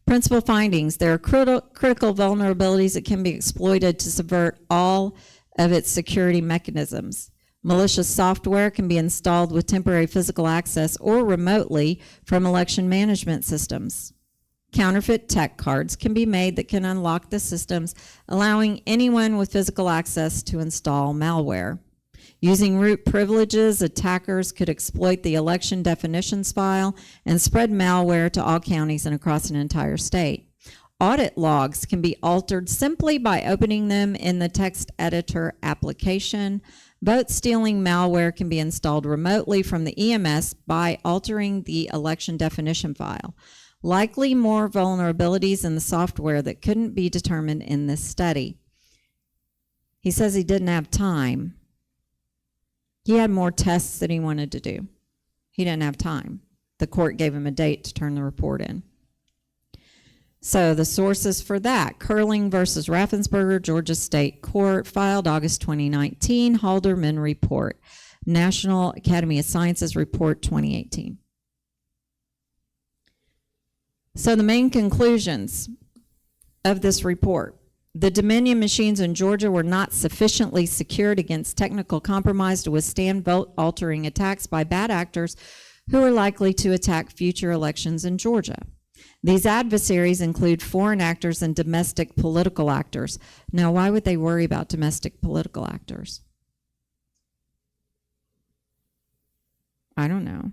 Principal findings: there are critical vulnerabilities that can be exploited to subvert all of its security mechanisms. Malicious software can be installed with temporary physical access or remotely from election management systems. Counterfeit tech cards can be made that can unlock the systems, allowing anyone with physical access to install malware. Using root privileges, attackers could exploit the election definitions file and spread malware to all counties and across an entire state. Audit logs can be altered simply by opening them in the text editor application. Vote stealing malware can be installed remotely from the EMS by altering the election definition file. Likely more vulnerabilities in the software that couldn't be determined in this study. He says he didn't have time. He had more tests that he wanted to do. He didn't have time. The court gave him a date to turn the report in. So the sources for that: Curling versus Raffensperger, Georgia State Court, filed August 2019, Halderman Report, National Academy of Sciences Report 2018. So the main conclusions of this report: the Dominion machines in Georgia were not sufficiently secured against technical compromise to withstand vote-altering attacks by bad actors who are likely to attack future elections in Georgia. These adversaries include foreign actors and domestic political actors. Now, why would they worry about domestic political actors? I don't know.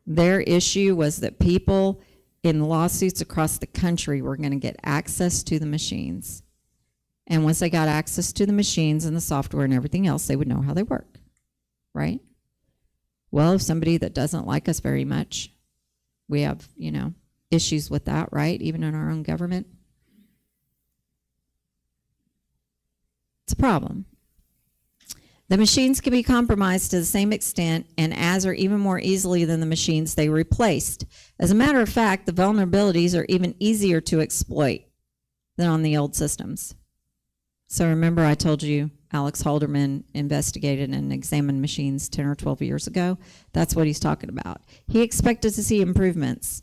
Their issue was that people in lawsuits across the country were going to get access to the machines. And once they got access to the machines and the software and everything else, they would know how they work, right? Well, if somebody that doesn't like us very much, we have, issues with that, right? Even in our own government. It's a problem. The machines can be compromised to the same extent and as or even more easily than the machines they replaced. As a matter of fact, the vulnerabilities are even easier to exploit than on the old systems. So remember I told you Alex Halderman investigated and examined machines 10 or 12 years ago? That's what he's talking about. He expected to see improvements.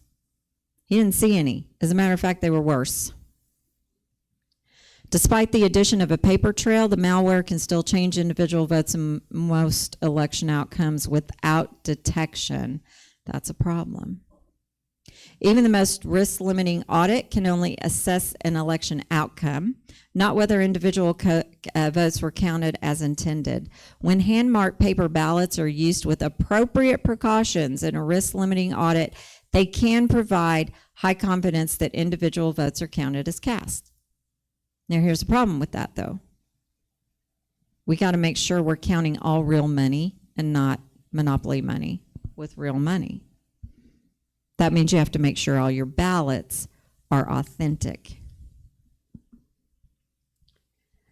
He didn't see any. As a matter of fact, they were worse. Despite the addition of a paper trail, the malware can still change individual votes in most election outcomes without detection. That's a problem. Even the most risk-limiting audit can only assess an election outcome, not whether individual votes were counted as intended. When hand-marked paper ballots are used with appropriate precautions in a risk-limiting audit, they can provide high confidence that individual votes are counted as cast. Now, here's the problem with that, though. We got to make sure we're counting all real money and not monopoly money with real money. That means you have to make sure all your ballots are authentic.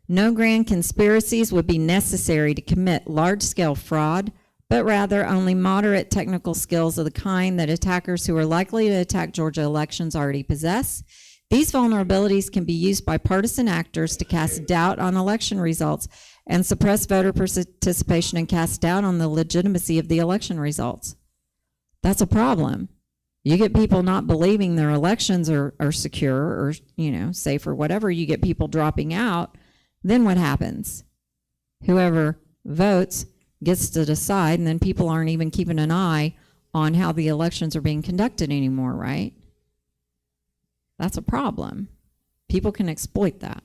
No grand conspiracies would be necessary to commit large-scale fraud, but rather only moderate technical skills of the kind that attackers who are likely to attack Georgia elections already possess. These vulnerabilities can be used by partisan actors to cast doubt on election results and suppress voter participation and cast doubt on the legitimacy of the election results. That's a problem. You get people not believing their elections are secure or, safe or whatever. You get people dropping out. Then what happens? Whoever votes gets to decide, and then people aren't even keeping an eye on how the elections are being conducted anymore, right? That's a problem. People can exploit that.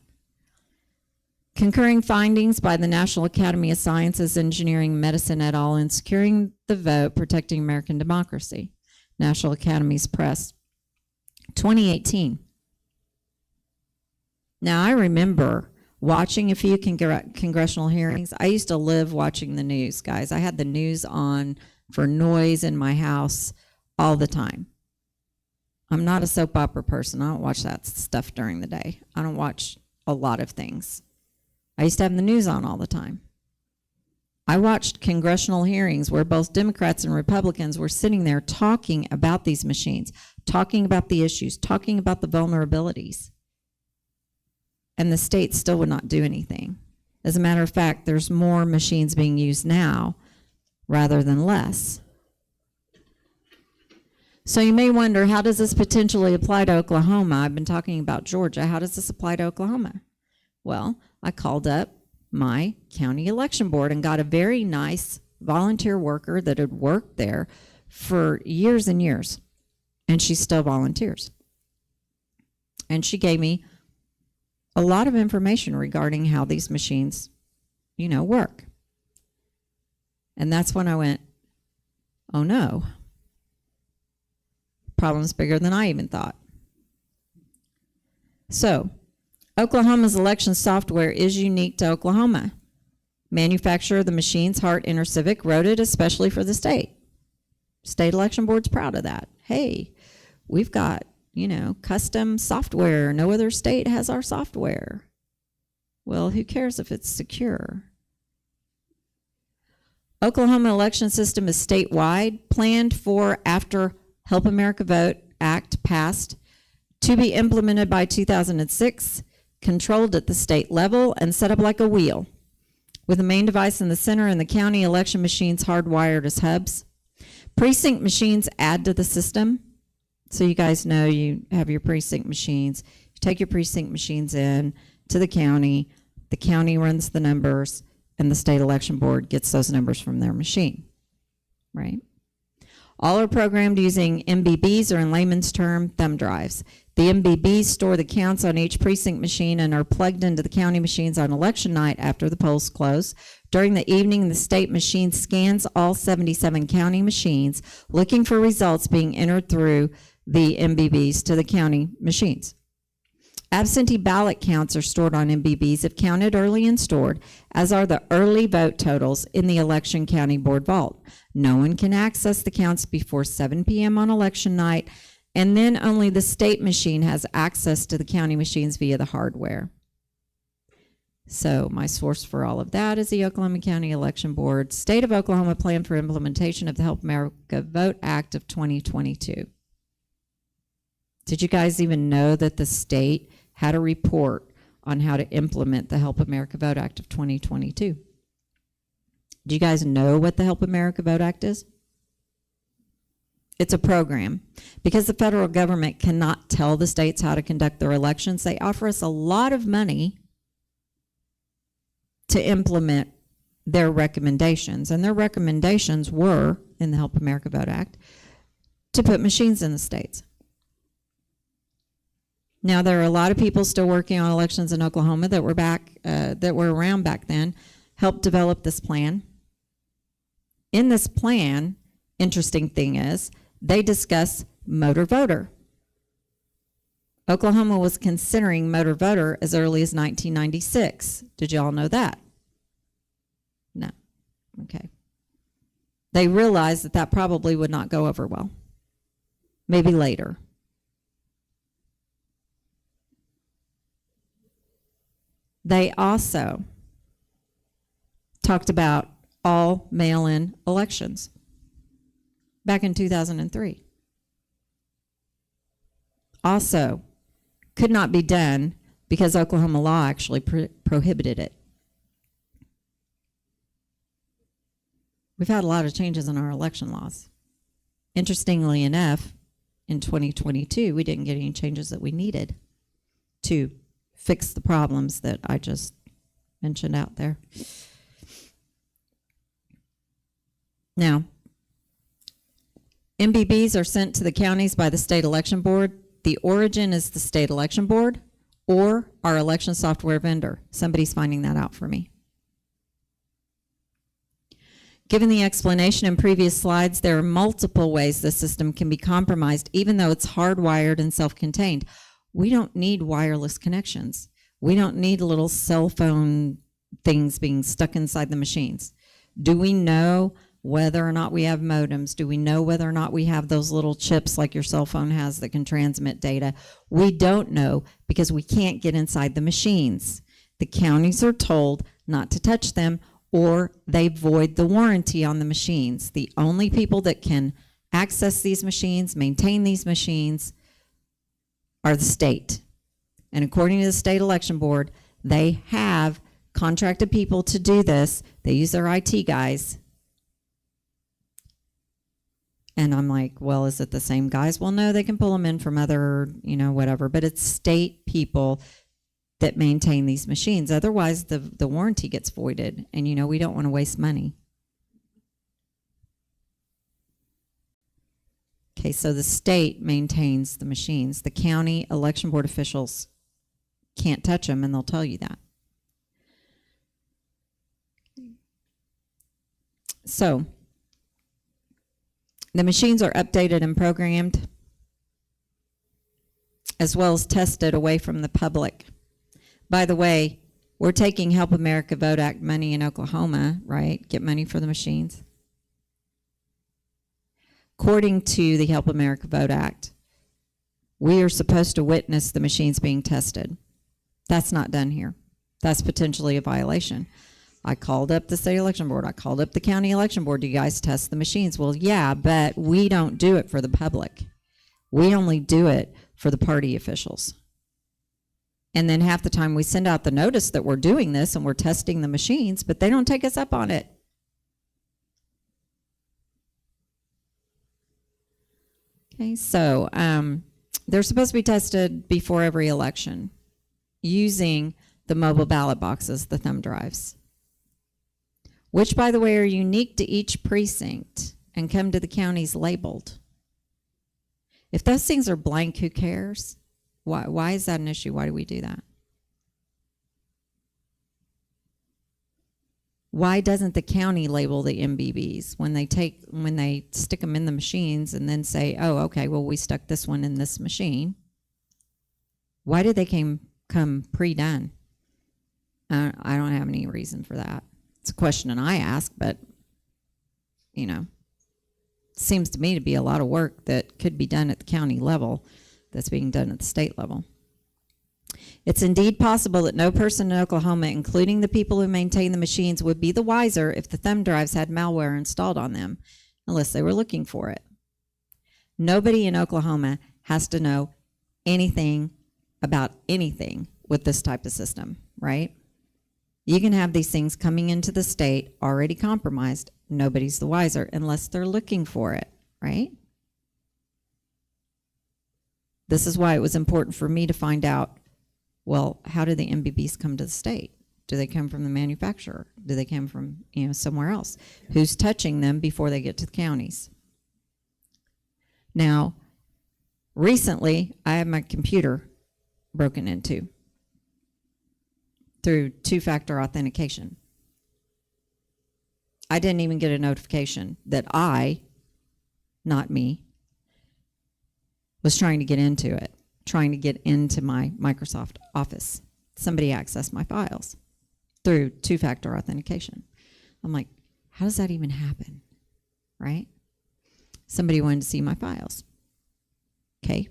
Concurring findings by the National Academy of Sciences, Engineering, Medicine et al. In Securing the Vote, Protecting American Democracy. National Academies Press, 2018. Now, I remember watching a few congressional hearings. I used to live watching the news, guys. I had the news on for noise in my house all the time. I'm not a soap opera person. I don't watch that stuff during the day. I don't watch a lot of things. I used to have the news on all the time. I watched congressional hearings where both Democrats and Republicans were sitting there talking about these machines, talking about the issues, talking about the vulnerabilities. And the state still would not do anything. As a matter of fact, there's more machines being used now rather than less. So you may wonder, how does this potentially apply to Oklahoma? I've been talking about Georgia. How does this apply to Oklahoma? Well, I called up my county election board and got a very nice volunteer worker that had worked there for years and years. And she still volunteers. And she gave me a lot of information regarding how these machines, work. And that's when I went, oh no. Problem's bigger than I even thought. So, Oklahoma's election software is unique to Oklahoma. Manufacturer of the machines, Hart InterCivic, wrote it especially for the state. State election board's proud of that. Hey, we've got, custom software. No other state has our software. Well, who cares if it's secure? Oklahoma election system is statewide, planned for after Help America Vote Act passed, to be implemented by 2006, controlled at the state level, and set up like a wheel, with the main device in the center and the county election machines hardwired as hubs. Precinct machines add to the system. So you guys know you have your precinct machines. You take your precinct machines in to the county runs the numbers, and the state election board gets those numbers from their machine, right? All are programmed using MBBs, or in layman's term, thumb drives. The MBBs store the counts on each precinct machine and are plugged into the county machines on election night after the polls close. During the evening, the state machine scans all 77 county machines, looking for results being entered through the MBBs to the county machines. Absentee ballot counts are stored on MBBs if counted early and stored, as are the early vote totals in the election county board vault. No one can access the counts before 7 p.m. on election night, and then only the state machine has access to the county machines via the hardware. So my source for all of that is the Oklahoma County Election Board, State of Oklahoma Plan for Implementation of the Help America Vote Act of 2022. Did you guys even know that the state had a report on how to implement the Help America Vote Act of 2022? Do you guys know what the Help America Vote Act is? It's a program. Because the federal government cannot tell the states how to conduct their elections, they offer us a lot of money to implement their recommendations. And their recommendations were, in the Help America Vote Act, to put machines in the states. Now, there are a lot of people still working on elections in Oklahoma that were around back then, helped develop this plan. In this plan, interesting thing is, they discuss motor voter. Oklahoma was considering motor voter as early as 1996. Did you all know that? No. Okay. They realized that that probably would not go over well. Maybe later. They also talked about all mail-in elections back in 2003. Also, could not be done because Oklahoma law actually prohibited it. We've had a lot of changes in our election laws. Interestingly enough, in 2022, we didn't get any changes that we needed to fix the problems that I just mentioned out there. Now, MBBs are sent to the counties by the state election board. The origin is the state election board or our election software vendor. Somebody's finding that out for me. Given the explanation in previous slides, there are multiple ways the system can be compromised, even though it's hardwired and self-contained. We don't need wireless connections. We don't need little cell phone things being stuck inside the machines. Do we know whether or not we have modems? Do we know whether or not we have those little chips like your cell phone has that can transmit data? We don't know because we can't get inside the machines. The counties are told not to touch them or they void the warranty on the machines. The only people that can access these machines, maintain these machines, are the state. And according to the state election board, they have contracted people to do this. They use their IT guys. And I'm like, well, is it the same guys? Well, no, they can pull them in from other, whatever. But it's state people that maintain these machines. Otherwise, the warranty gets voided. And, we don't want to waste money. Okay, so the state maintains the machines. The county election board officials can't touch them, and they'll tell you that. So, the machines are updated and programmed, as well as tested away from the public. By the way, we're taking Help America Vote Act money in Oklahoma, right? Get money for the machines. According to the Help America Vote Act, we are supposed to witness the machines being tested. That's not done here. That's potentially a violation. I called up the state election board. I called up the county election board. Do you guys test the machines? Well, yeah, but we don't do it for the public. We only do it for the party officials. And then half the time we send out the notice that we're doing this and we're testing the machines, but they don't take us up on it. Okay, so they're supposed to be tested before every election using the mobile ballot boxes, the thumb drives, which, by the way, are unique to each precinct and come to the counties labeled. If those things are blank, who cares? Why is that an issue? Why do we do that? Why doesn't the county label the MBBs when they stick them in the machines and then say, oh, okay, well, we stuck this one in this machine? Why did they come pre-done? I don't have any reason for that. It's a question I ask, but, you know, seems to me to be a lot of work that could be done at the county level that's being done at the state level. It's indeed possible that no person in Oklahoma, including the people who maintain the machines, would be the wiser if the thumb drives had malware installed on them, unless they were looking for it. Nobody in Oklahoma has to know anything about anything with this type of system, right? You can have these things coming into the state already compromised. Nobody's the wiser unless they're looking for it, right? This is why it was important for me to find out, well, how do the MBBs come to the state? Do they come from the manufacturer? Do they come from, somewhere else? Who's touching them before they get to the counties? Now, recently, I had my computer broken into through two-factor authentication. I didn't even get a notification that I, not me, was trying to get into it, trying to get into my Microsoft Office. Somebody accessed my files through two-factor authentication. I'm like, how does that even happen, right? Somebody wanted to see my files. Okay.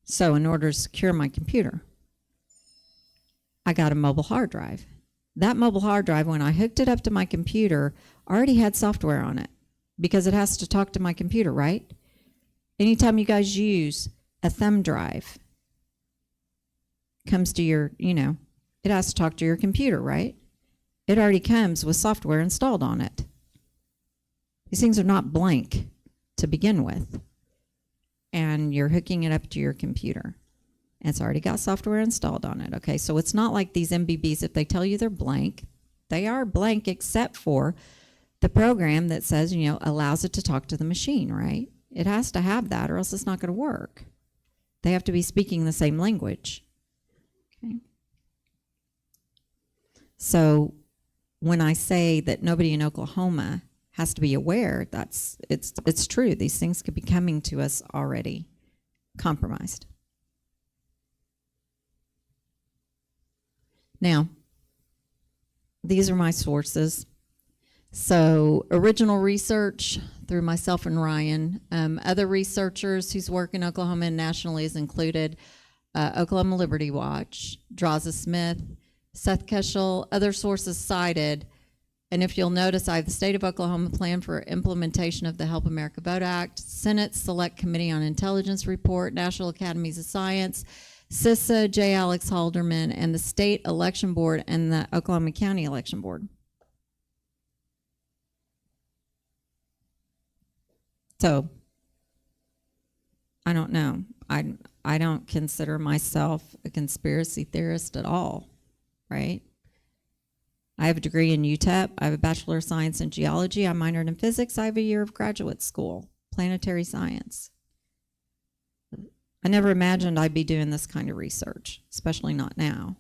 So in order to secure my computer, I got a mobile hard drive. That mobile hard drive, when I hooked it up to my computer, already had software on it because it has to talk to my computer, right? Anytime you guys use a thumb drive, comes to your, it has to talk to your computer, right? It already comes with software installed on it. These things are not blank to begin with. And you're hooking it up to your computer. And it's already got software installed on it, okay? So it's not like these MBBs, if they tell you they're blank, they are blank except for the program that says, allows it to talk to the machine, right? It has to have that or else it's not going to work. They have to be speaking the same language, okay? So when I say that nobody in Oklahoma has to be aware, it's true. These things could be coming to us already compromised. Now, these are my sources. So original research through myself and Ryan. Other researchers whose work in Oklahoma and nationally is included Oklahoma Liberty Watch, Draza Smith, Seth Keschel, other sources cited. And if you'll notice, I have the State of Oklahoma Plan for Implementation of the Help America Vote Act, Senate Select Committee on Intelligence Report, National Academies of Science, CISA, J. Alex Halderman, and the State Election Board and the Oklahoma County Election Board. So, I don't know. I don't consider myself a conspiracy theorist at all, right? I have a degree in UTEP. I have a Bachelor of Science in Geology. I minored in physics. I have a year of graduate school, planetary science. I never imagined I'd be doing this kind of research, especially not now.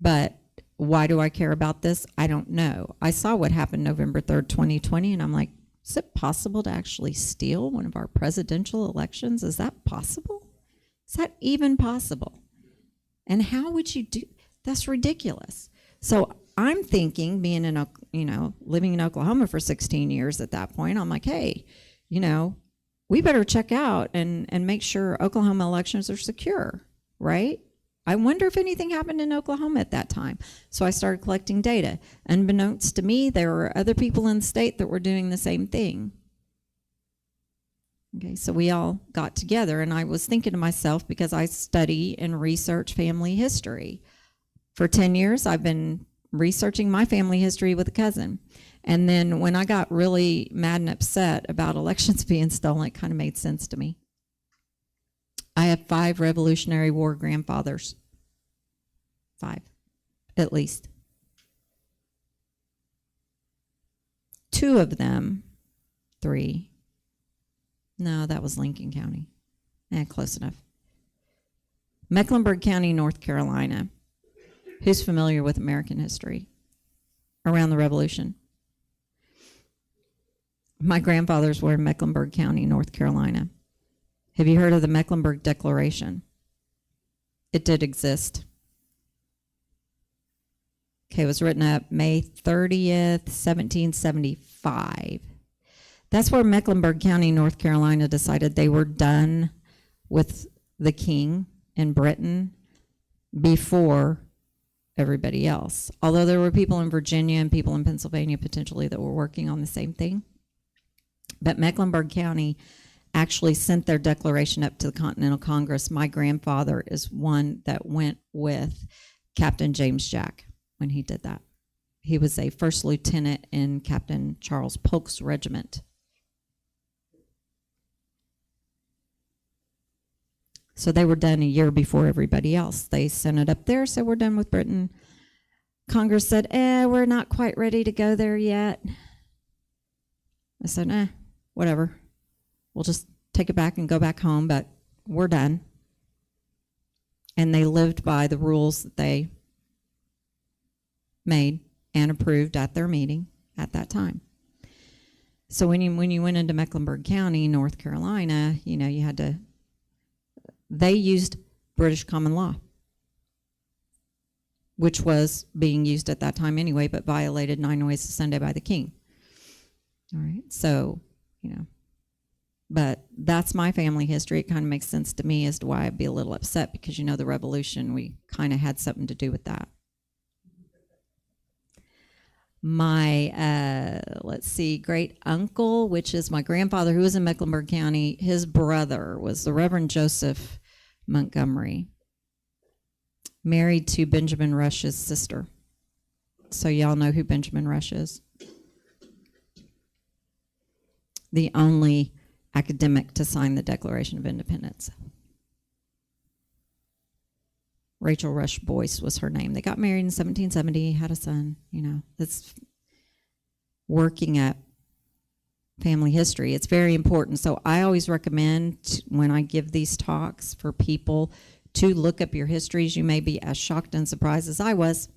But why do I care about this? I don't know. I saw what happened November 3rd, 2020, and I'm like, is it possible to actually steal one of our presidential elections? Is that possible? Is that even possible? And how would you do? That's ridiculous. So I'm thinking, being in, living in Oklahoma for 16 years at that point, I'm like, hey, we better check out and make sure Oklahoma elections are secure, right? I wonder if anything happened in Oklahoma at that time. So I started collecting data. Unbeknownst to me, there were other people in the state that were doing the same thing. Okay, so we all got together, and I was thinking to myself, because I study and research family history. For 10 years, I've been researching my family history with a cousin. And then when I got really mad and upset about elections being stolen, it kind of made sense to me. I have 5 Revolutionary War grandfathers. 5, at least. 2 of them, 3. No, that was Lincoln County. Close enough. Mecklenburg County, North Carolina. Who's familiar with American history around the Revolution? My grandfathers were in Mecklenburg County, North Carolina. Have you heard of the Mecklenburg Declaration? It did exist. Okay, it was written up May 30th, 1775. That's where Mecklenburg County, North Carolina decided they were done with the king in Britain before everybody else. Although there were people in Virginia and people in Pennsylvania potentially that were working on the same thing. But Mecklenburg County actually sent their declaration up to the Continental Congress. My grandfather is one that went with Captain James Jack when he did that. He was a first lieutenant in Captain Charles Polk's regiment. So they were done a year before everybody else. They sent it up there, so we're done with Britain. Congress said, we're not quite ready to go there yet. I said, whatever. We'll just take it back and go back home, but we're done. And they lived by the rules that they made and approved at their meeting at that time. So when you went into Mecklenburg County, North Carolina, you had to, they used British common law, which was being used at that time anyway, but violated 9 ways to Sunday by the king. All right, so, but that's my family history. It kind of makes sense to me as to why I'd be a little upset, because the revolution, we kind of had something to do with that. My, great uncle, which is my grandfather, who was in Mecklenburg County, his brother was the Reverend Joseph Montgomery, married to Benjamin Rush's sister. So y'all know who Benjamin Rush is. The only academic to sign the Declaration of Independence. Rachel Rush Boyce was her name. They got married in 1770, had a son, That's working at family history. It's very important. So I always recommend when I give these talks for people to look up your histories. You may be as shocked and surprised as I was,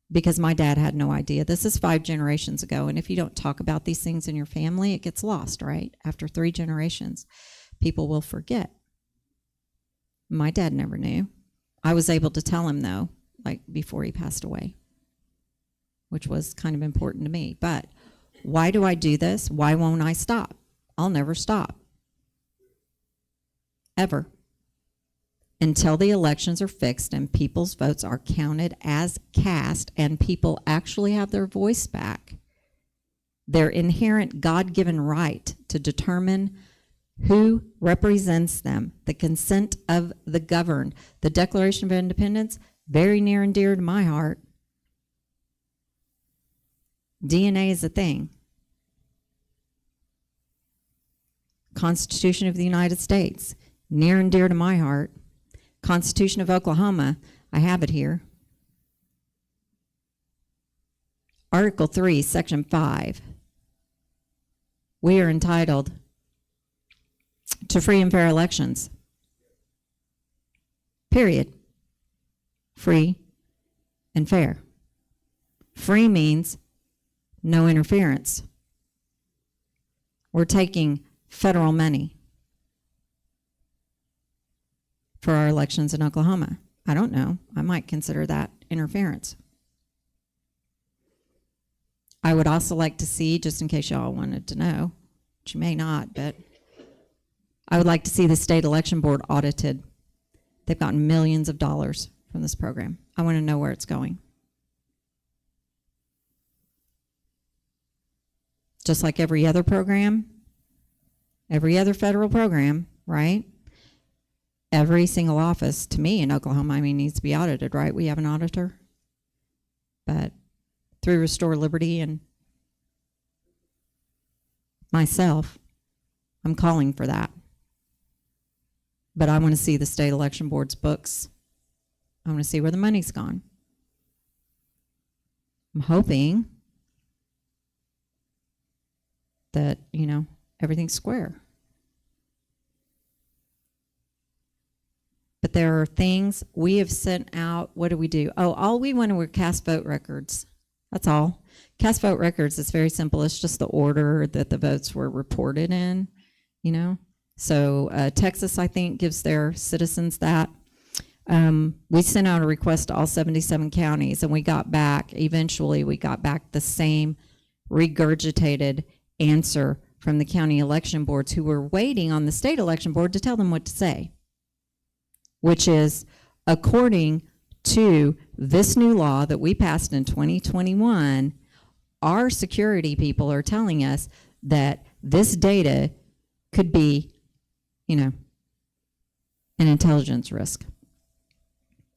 because my dad had no idea. This is 5 generations ago, and if you don't talk about these things in your family, it gets lost, right? After 3 generations, people will forget. My dad never knew. I was able to tell him, though, before he passed away, which was kind of important to me. But why do I do this? Why won't I stop? I'll never stop. Ever. Until the elections are fixed and people's votes are counted as cast and people actually have their voice back. Their inherent God-given right to determine who represents them, the consent of the governed. The Declaration of Independence, very near and dear to my heart. DNA is a thing. Constitution of the United States, near and dear to my heart. Constitution of Oklahoma, I have it here. Article 3, Section 5. We are entitled to free and fair elections. Period. Free and fair. Free means no interference. We're taking federal money for our elections in Oklahoma. I don't know. I might consider that interference. I would also like to see, just in case y'all wanted to know, which you may not, but I would like to see the state election board audited. They've gotten millions of dollars from this program. I want to know where it's going. Just like every other program, every other federal program, right? Every single office, to me, in Oklahoma, I mean, needs to be audited, right? We have an auditor. But through Restore Liberty and myself, I'm calling for that. But I want to see the state election board's books. I want to see where the money's gone. I'm hoping that, everything's square. But there are things we have sent out. What do we do? Oh, all we wanted were cast vote records. That's all. Cast vote records is very simple. It's just the order that the votes were reported in, So Texas, I think, gives their citizens that. We sent out a request to all 77 counties, and eventually we got back the same regurgitated answer from the county election boards, who were waiting on the state election board to tell them what to say, which is, according to this new law that we passed in 2021, our security people are telling us that this data could be, an intelligence risk.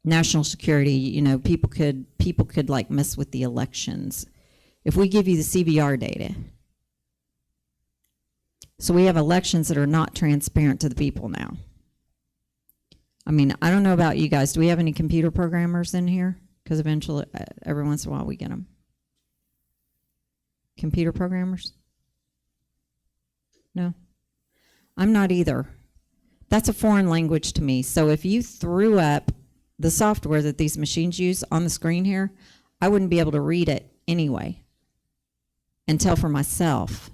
National security, people could like mess with the elections. If we give you the CBR data. So we have elections that are not transparent to the people now. I mean, I don't know about you guys. Do we have any computer programmers in here? Because eventually, every once in a while, we get them. Computer programmers? No. I'm not either. That's a foreign language to me. So if you threw up the software that these machines use on the screen here, I wouldn't be able to read it anyway and tell for myself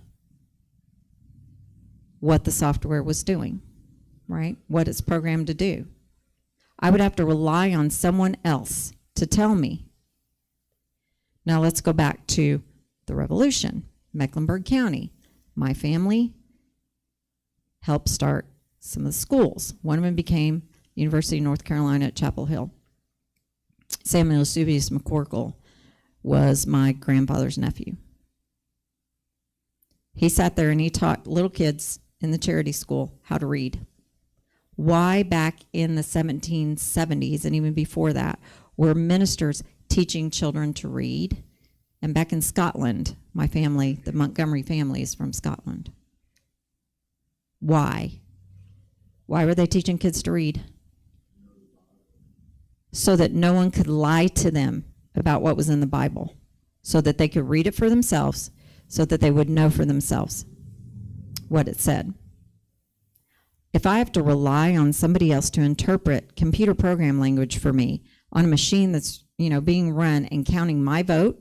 what the software was doing, right? What it's programmed to do. I would have to rely on someone else to tell me. Now let's go back to the Revolution, Mecklenburg County. My family helped start some of the schools. One of them became University of North Carolina at Chapel Hill. Samuel Eusebius McCorkle was my grandfather's nephew. He sat there and he taught little kids in the charity school how to read. Why back in the 1770s and even before that were ministers teaching children to read? And back in Scotland, my family, the Montgomery family, is from Scotland. Why? Why were they teaching kids to read? So that no one could lie to them about what was in the Bible, so that they could read it for themselves, so that they would know for themselves what it said. If I have to rely on somebody else to interpret computer program language for me on a machine that's, being run and counting my vote,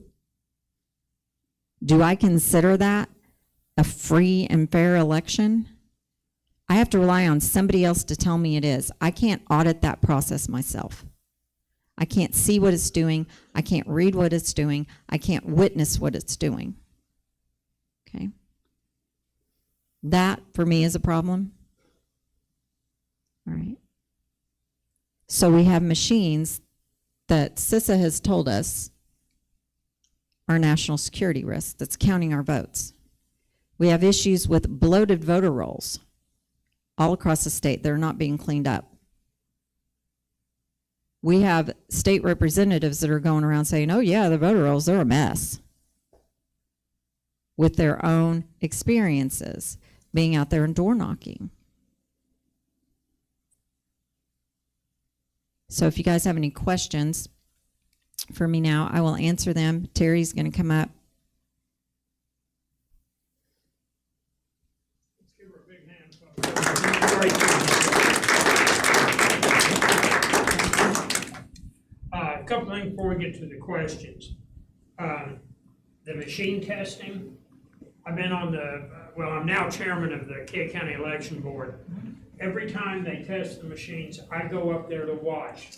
do I consider that a free and fair election? I have to rely on somebody else to tell me it is. I can't audit that process myself. I can't see what it's doing. I can't read what it's doing. I can't witness what it's doing. Okay? That, for me, is a problem. All right. So we have machines that CISA has told us are national security risks that's counting our votes. We have issues with bloated voter rolls all across the state. They're not being cleaned up. We have state representatives that are going around saying, oh yeah, the voter rolls, they're a mess, with their own experiences being out there and door knocking. So if you guys have any questions for me now, I will answer them. Terry's going to come up. Let's give her a big hand. A couple things before we get to the questions. The machine testing. I've been on I'm now chairman of the Kay County Election Board. Every time they test the machines, I go up there to watch.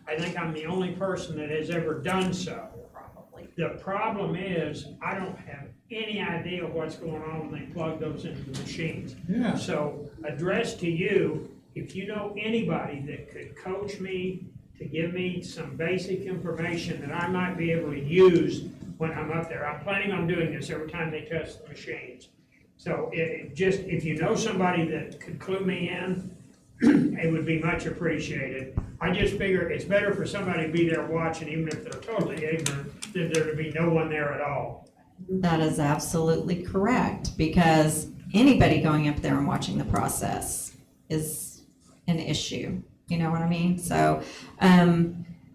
I think I'm the only person that has ever done so. Probably. The problem is, I don't have any idea what's going on when they plug those into the machines. Yeah. So, addressed to you, if you know anybody that could coach me to give me some basic information that I might be able to use when I'm up there. I'm planning on doing this every time they test the machines. So if you know somebody that could clue me in, it would be much appreciated. I just figure it's better for somebody to be there watching, even if they're totally ignorant, than there to be no one there at all. That is absolutely correct, because anybody going up there and watching the process is an issue. You know what I mean? So,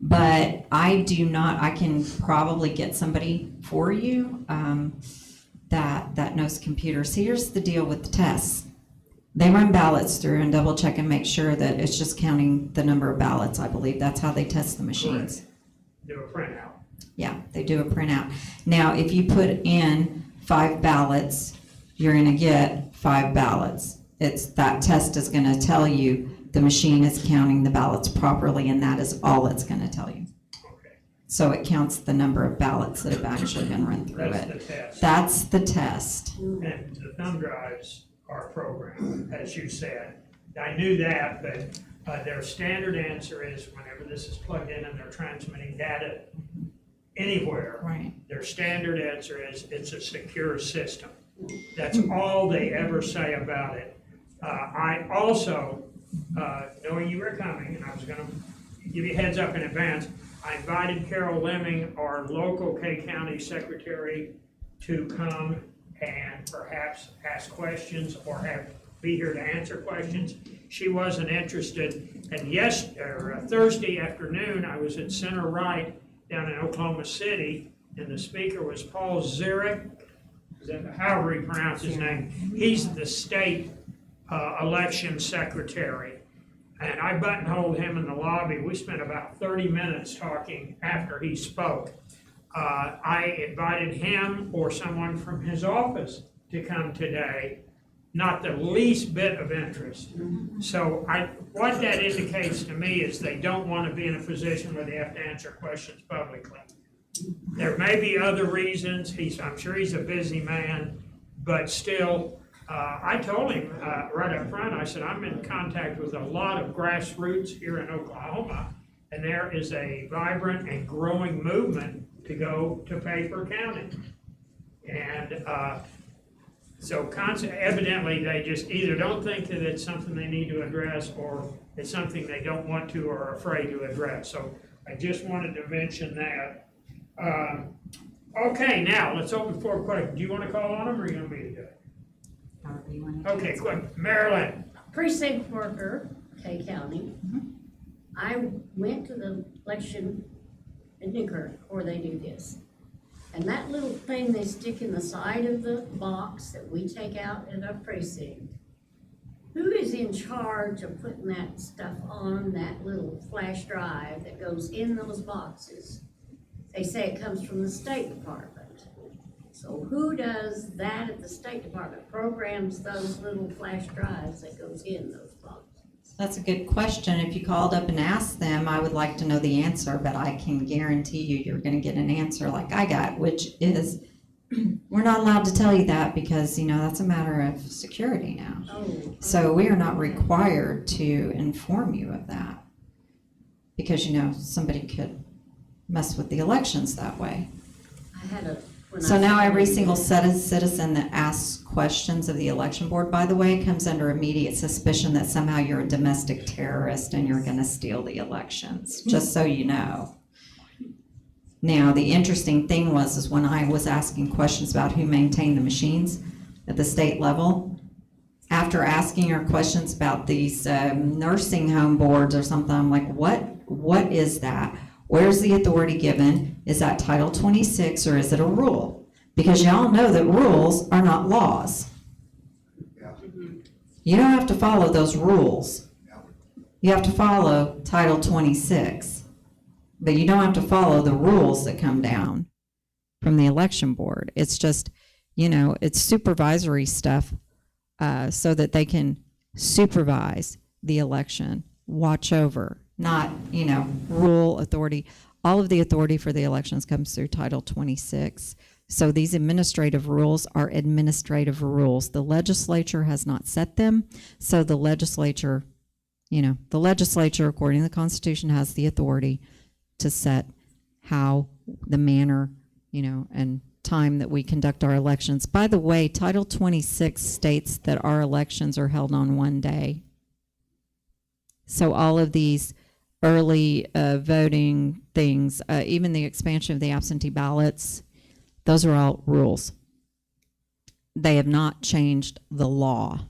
but I can probably get somebody for you, that knows computers. Here's the deal with the tests. They run ballots through and double check and make sure that it's just counting the number of ballots, I believe. That's how they test the machines. Do a printout. Yeah, they do a printout. Now, if you put in 5 ballots, you're gonna get 5 ballots. That test is gonna tell you the machine is counting the ballots properly, and that is all it's gonna tell you. Okay. So it counts the number of ballots that have actually been run through That's it. the test. That's the test. And the thumb drives are programmed, as you said. I knew that, but their standard answer is whenever this is plugged in and they're transmitting data anywhere, Right. their standard answer is it's a secure system. That's all they ever say about it. I also, knowing you were coming, and I was gonna give you a heads up in advance, I invited Carol Lemming, our local K County secretary, to come and perhaps ask questions or be here to answer questions. She wasn't interested, and Thursday afternoon, I was at Center Right down in Oklahoma City, and the speaker was Paul Zurich, however you pronounce his name. He's the state election secretary. And I buttonholed him in the lobby. We spent about 30 minutes talking after he spoke. I invited him or someone from his office to come today, not the least bit of interest. So what that indicates to me is they don't want to be in a position where they have to answer questions publicly. There may be other reasons. I'm sure he's a busy man, but still, I told him right up front, I said, I'm in contact with a lot of grassroots here in Oklahoma, and there is a vibrant and growing movement to go to paper counting. And so evidently they just either don't think that it's something they need to address, or it's something they don't want to or are afraid to address. So I just wanted to mention that. Okay, now let's open for questions. Do you want to call on them, or are you going to me to do it? Okay, quick. Marilyn. Precinct worker, K County. I went to the election in Newkirk where they do this. And that little thing they stick in the side of the box that we take out in our precinct, who is in charge of putting that stuff on that little flash drive that goes in those boxes? They say it comes from the State Department. So who does that at the State Department, programs those little flash drives that goes in those boxes? That's a good question. If you called up and asked them, I would like to know the answer, but I can guarantee you're going to get an answer like I got, which is, we're not allowed to tell you that because, that's a matter of security now. Oh. So we are not required to inform you of that because, somebody could mess with the elections that way. So now every single citizen that asks questions of the election board, by the way, comes under immediate suspicion that somehow you're a domestic terrorist and you're going to steal the elections, just so you know. Now, the interesting thing is when I was asking questions about who maintained the machines at the state level, after asking her questions about these nursing home boards or something, I'm like, what is that? Where's the authority given? Is that Title 26 or is it a rule? Because y'all know that rules are not laws. You don't have to follow those rules. You have to follow Title 26. But you don't have to follow the rules that come down from the election board. It's just, it's supervisory stuff so that they can supervise the election, watch over. Not, rule authority. All of the authority for the elections comes through Title 26. So these administrative rules are administrative rules. The legislature has not set them, so the legislature You know, the legislature, according to the Constitution, has the authority to set how, the manner, you know, and time that we conduct our elections. By the way, Title 26 states that our elections are held on one day. So all of these early voting things, even the expansion of the absentee ballots, those are all rules. They have not changed the law.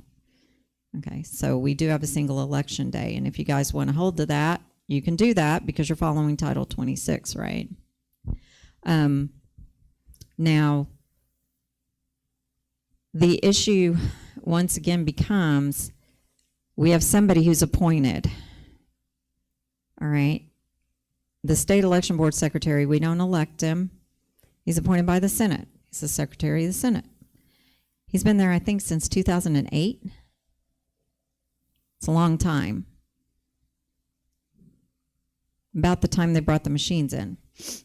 Okay, so we do have a single election day, and if you guys want to hold to that, you can do that because you're following Title 26, right? Now, the issue once again becomes, we have somebody who's appointed, all right? The state election board secretary, we don't elect him. He's appointed by the Senate. He's the secretary of the Senate. He's been there, I think, since 2008. It's a long time. About the time they brought the machines in. He's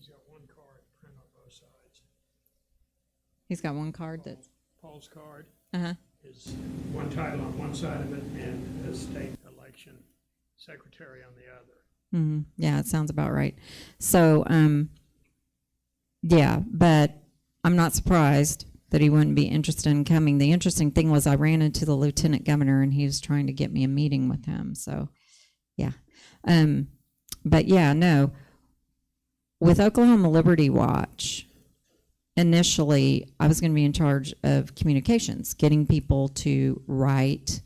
got one card print on both sides. He's got one card that's... Paul's card Uh-huh. is one title on one side of it and the state election secretary on the other. Mm-hmm. Yeah, it sounds about right. So, yeah, but I'm not surprised that he wouldn't be interested in coming. The interesting thing was I ran into the lieutenant governor and he was trying to get me a meeting with him. So, yeah. But yeah, no. With Oklahoma Liberty Watch, initially I was going to be in charge of communications, getting people to write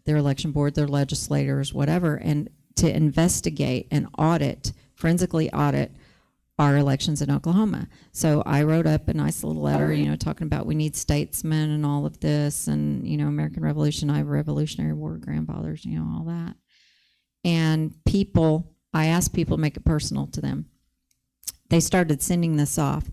their election board, their legislators, whatever, and to investigate and audit, forensically audit our elections in Oklahoma. So I wrote up a nice little letter, you know, talking about we need statesmen and all of this, and, you know, American Revolution, I have Revolutionary War grandfathers, you know, all that. And people, I asked people to make it personal to them. They started sending this off.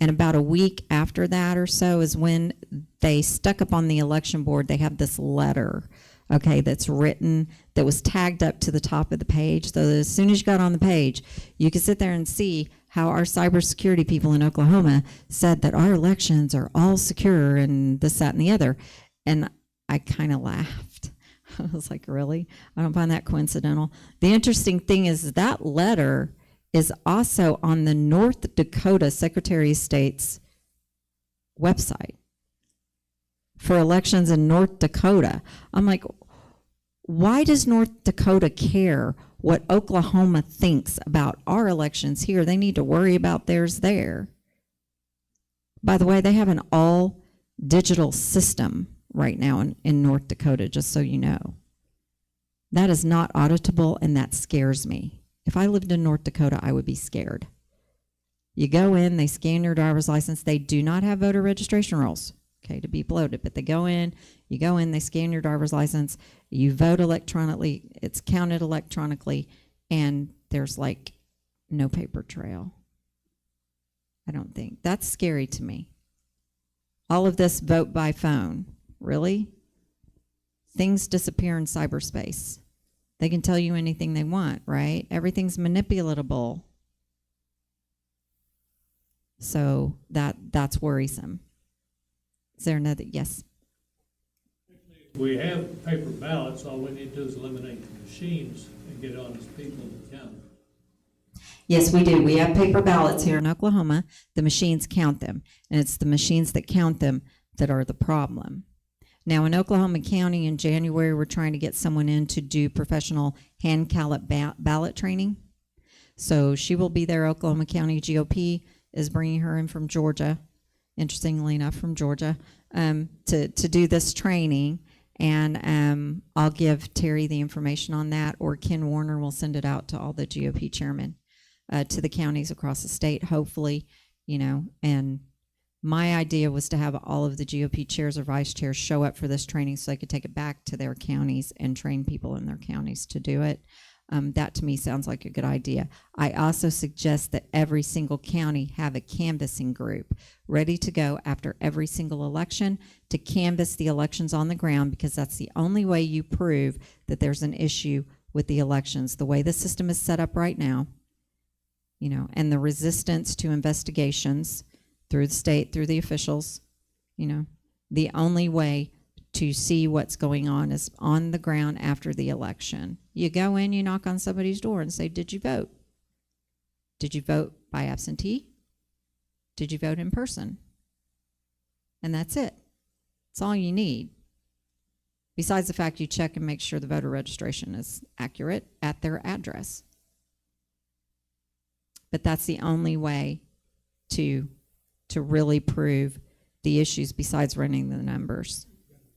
And about a week after that or so is when they stuck up on the election board, they have this letter, okay, that's written, that was tagged up to the top of the page. So that as soon as you got on the page, you could sit there and see how our cybersecurity people in Oklahoma said that our elections are all secure and this, that, and the other. And I kind of laughed. I was like, really? I don't find that coincidental. The interesting thing is that letter is also on the North Dakota Secretary of State's website for elections in North Dakota. I'm like, why does North Dakota care what Oklahoma thinks about our elections here? They need to worry about theirs there. By the way, they have an all digital system right now in North Dakota, just so you know. That is not auditable, and that scares me. If I lived in North Dakota, I would be scared. You go in, they scan your driver's license. They do not have voter registration rolls, okay, to be bloated, but they go in, you go in, they scan your driver's license, you vote electronically, it's counted electronically, and there's like no paper trail. I don't think. That's scary to me. All of this vote by phone, really? Things disappear in cyberspace. They can tell you anything they want, right? Everything's manipulatable. So that's worrisome. Is there another? Yes. We have paper ballots, all we need to do is eliminate the machines and get honest people to count. Yes, we do. We have paper ballots here in Oklahoma. The machines count them, and it's the machines that count them that are the problem. Now, in Oklahoma County in January, we're trying to get someone in to do professional hand ballot training. So she will be there. Oklahoma County GOP is bringing her in from Georgia, interestingly enough, from Georgia, to do this training. And I'll give Terry the information on that, or Ken Warner will send it out to all the GOP chairmen, to the counties across the state, hopefully, you know. And my idea was to have all of the GOP chairs or vice chairs show up for this training so they could take it back to their counties and train people in their counties to do it. That to me sounds like a good idea. I also suggest that every single county have a canvassing group ready to go after every single election to canvass the elections on the ground, because that's the only way you prove that there's an issue with the elections. The way the system is set up right now, you know, and the resistance to investigations through the state, through the officials, you know, the only way to see what's going on is on the ground after the election. You go in, you knock on somebody's door and say, did you vote? Did you vote by absentee? Did you vote in person? And that's it. It's all you need. Besides the fact you check and make sure the voter registration is accurate at their address. But that's the only way to really prove the issues besides running the numbers.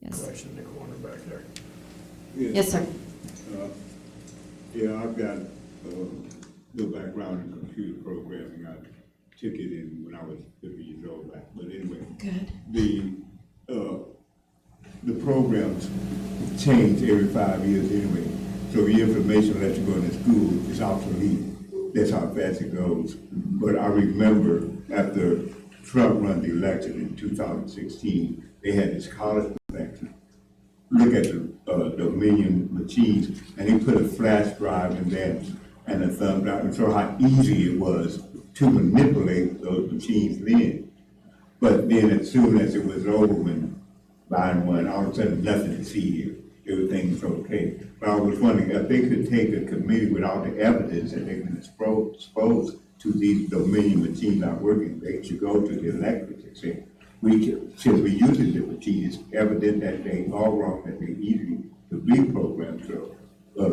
Yes. Question in the corner back there. Yes, sir. Yeah, I've got a little background in computer programming. I took it in when I was 50 years old back. But anyway, Good. The programs change every 5 years anyway. So the information that you go into school is obsolete. That's how fast it goes. But I remember after Trump won the election in 2016, they had this college professor look at the Dominion machines, and he put a flash drive in there and a thumb drive, and show how easy it was to manipulate those machines then. But then as soon as it was over, when buying one, all of a sudden nothing to see here. Everything's okay. But I was wondering if they could take a committee with all the evidence that they've been exposed to these Dominion machines not working. They should go to the electors and say, since we're using the machine, it's evident that they are wrong, that they easily could be programmed. So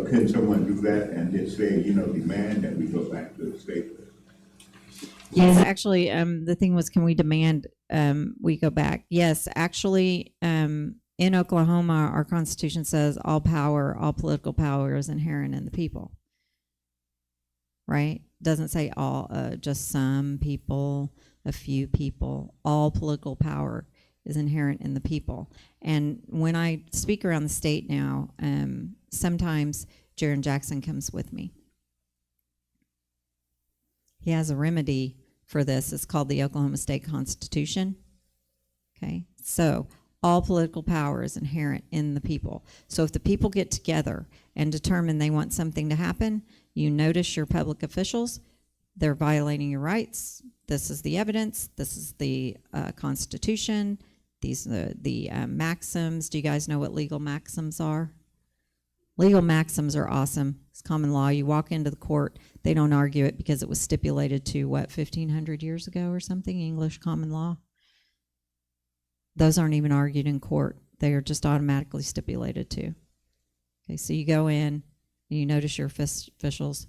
can someone do that and just say, demand that we go back to the state? Yes, actually, the thing was, can we demand we go back? Yes, actually, in Oklahoma, our Constitution says all political power is inherent in the people. Right? Doesn't say all, just some people, a few people. All political power is inherent in the people. And when I speak around the state now, sometimes Jaron Jackson comes with me. He has a remedy for this. It's called the Oklahoma State Constitution. Okay, so all political power is inherent in the people. So if the people get together and determine they want something to happen, you notice your public officials, they're violating your rights. This is the evidence. This is the Constitution. These are the maxims. Do you guys know what legal maxims are? Legal maxims are awesome. It's common law. You walk into the court, they don't argue it because it was stipulated to, 1,500 years ago or something, English common law. Those aren't even argued in court. They are just automatically stipulated to. Okay, so you go in and you notice your officials,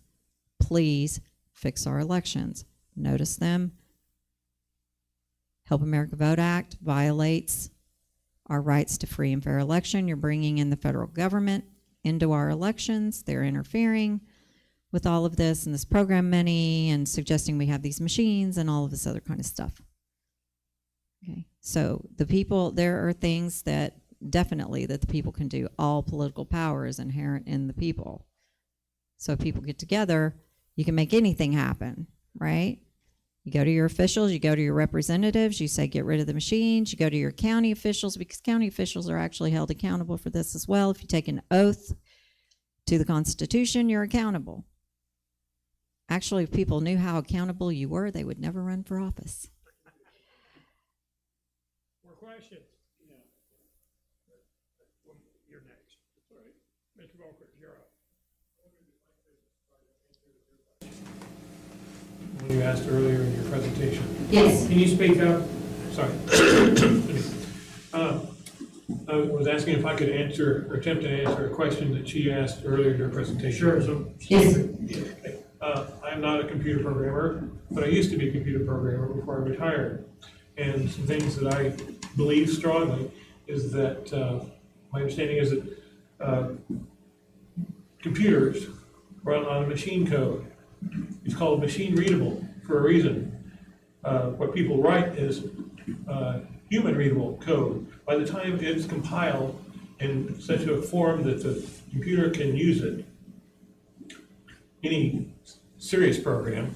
please fix our elections. Notice them. Help America Vote Act violates our rights to free and fair election. You're bringing in the federal government into our elections. They're interfering with all of this and this program money and suggesting we have these machines and all of this other kind of stuff. Okay, so the people, there are things that definitely that the people can do. All political power is inherent in the people. So if people get together, you can make anything happen, right? You go to your officials, you go to your representatives, you say get rid of the machines, you go to your county officials, because county officials are actually held accountable for this as well. If you take an oath to the Constitution, you're accountable. Actually, if people knew how accountable you were, they would never run for office. More questions? Yeah. You're next. All right. Mr. Volker, you're up. When you asked earlier in your presentation. Yes. Can you speak up? Sorry. I was asking if I could answer or attempt to answer a question that she asked earlier in her presentation. Sure. So, Yes. Okay. I'm not a computer programmer, but I used to be a computer programmer before I retired. And some things that I believe strongly is that my understanding is that computers run on machine code. It's called machine readable for a reason. What people write is human readable code. By the time it's compiled in such a form that the computer can use it, any serious program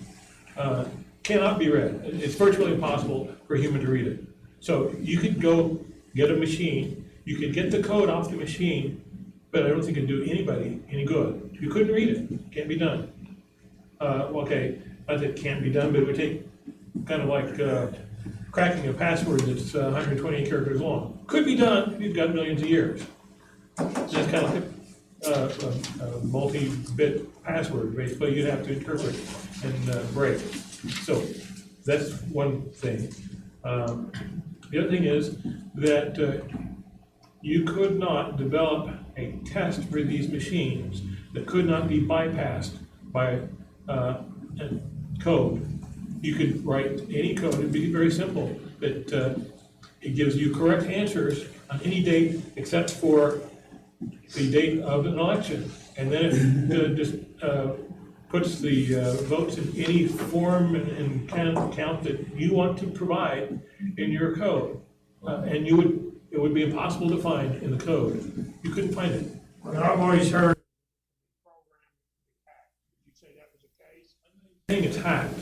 cannot be read. It's virtually impossible for a human to read it. So you could go get a machine, you could get the code off the machine, but I don't think it'd do anybody any good. You couldn't read it, can't be done. Okay, not that it can't be done, but it would take kind of like cracking a password that's 128 characters long. Could be done if you've got millions of years. That's kind of like a multi-bit password, basically, you'd have to interpret and break. So that's one thing. The other thing is that you could not develop a test for these machines that could not be bypassed by code. You could write any code, it'd be very simple, that it gives you correct answers on any date except for the date of an election. And then it just puts the votes in any form and count that you want to provide in your code. And it would be impossible to find in the code. You couldn't find it. Well, I've always heard. Did you say that was the case? I'm saying it's hacked.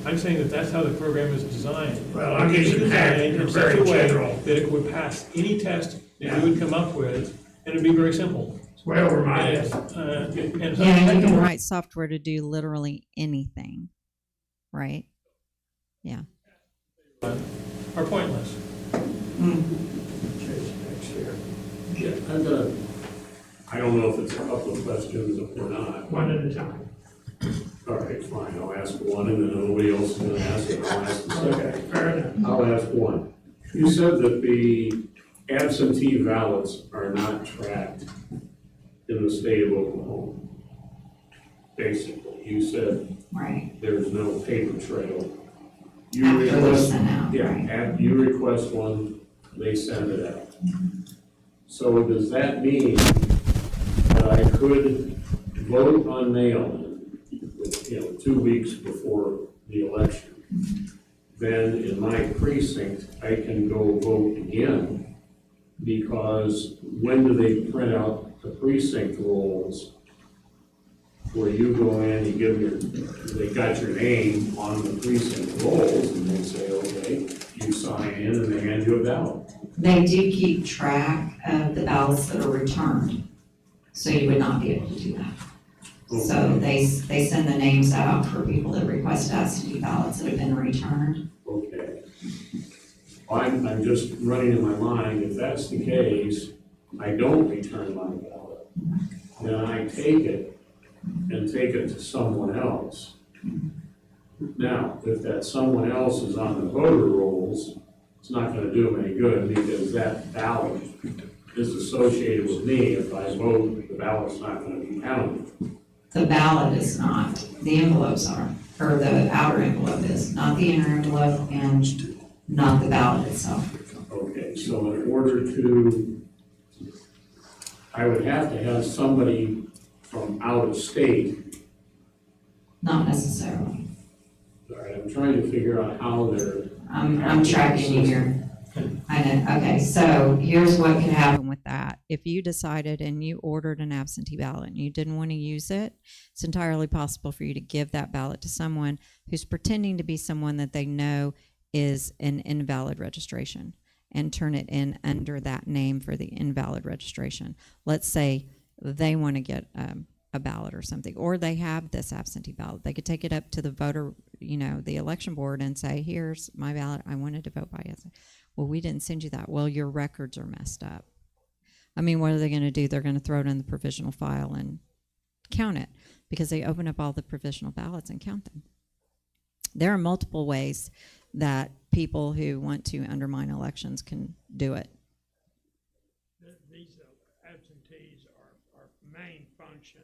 I'm saying that that's how the program is designed. Well, I'm using hacked in such very a way general. that it would pass any test that you would come up with, and it'd be very simple. It's way over my And head. it's, and Yeah, you can write software to do literally anything, right? Yeah. are pointless. I don't know if it's a couple of questions or not. One at a time. All right, fine, I'll ask one, and then nobody else is gonna ask it, I'll ask the second. Okay, fair enough. I'll ask one. You said that the absentee ballots are not tracked in the state of Oklahoma. Basically, you said Right. there's no paper trail. You After they're request, sent out, yeah, right. you request one, they send it out. So does that mean that I could vote on mail-in, 2 weeks before the election? Then in my precinct, I can go vote again, because when do they print out the precinct rolls where you go in, you give they got your name on the precinct rolls, and they say, okay, you sign in, and they hand you a ballot. They do keep track of the ballots that are returned, so you would not be able to do that. So they send the names out for people that request absentee ballots that have been returned. Okay. I'm just running in my mind, if that's the case, I don't return my ballot. Then I take it and take it to someone else. Now, if that someone else is on the voter rolls, it's not gonna do them any good, because that ballot is associated with me. If I vote, the ballot's not gonna be counted. The ballot is not, the envelopes are, or the outer envelope is, not the inner envelope and not the ballot itself. Okay, so in order to, I would have to have somebody from out of state. Not necessarily. All right, I'm trying to figure out how they're. I'm tracking you here. I know, okay, so here's what could happen With that, if you decided and you ordered an absentee ballot and you didn't want to use it, it's entirely possible for you to give that ballot to someone who's pretending to be someone that they know is an invalid registration, and turn it in under that name for the invalid registration. Let's say they want to get a ballot or something, or they have this absentee ballot. They could take it up to the voter, the election board, and say, here's my ballot, I wanted to vote by it. Well, we didn't send you that. Well, your records are messed up. I mean, what are they going to do? They're going to throw it in the provisional file and count it, because they open up all the provisional ballots and count them. There are multiple ways that people who want to undermine elections can do it. These absentees are our main function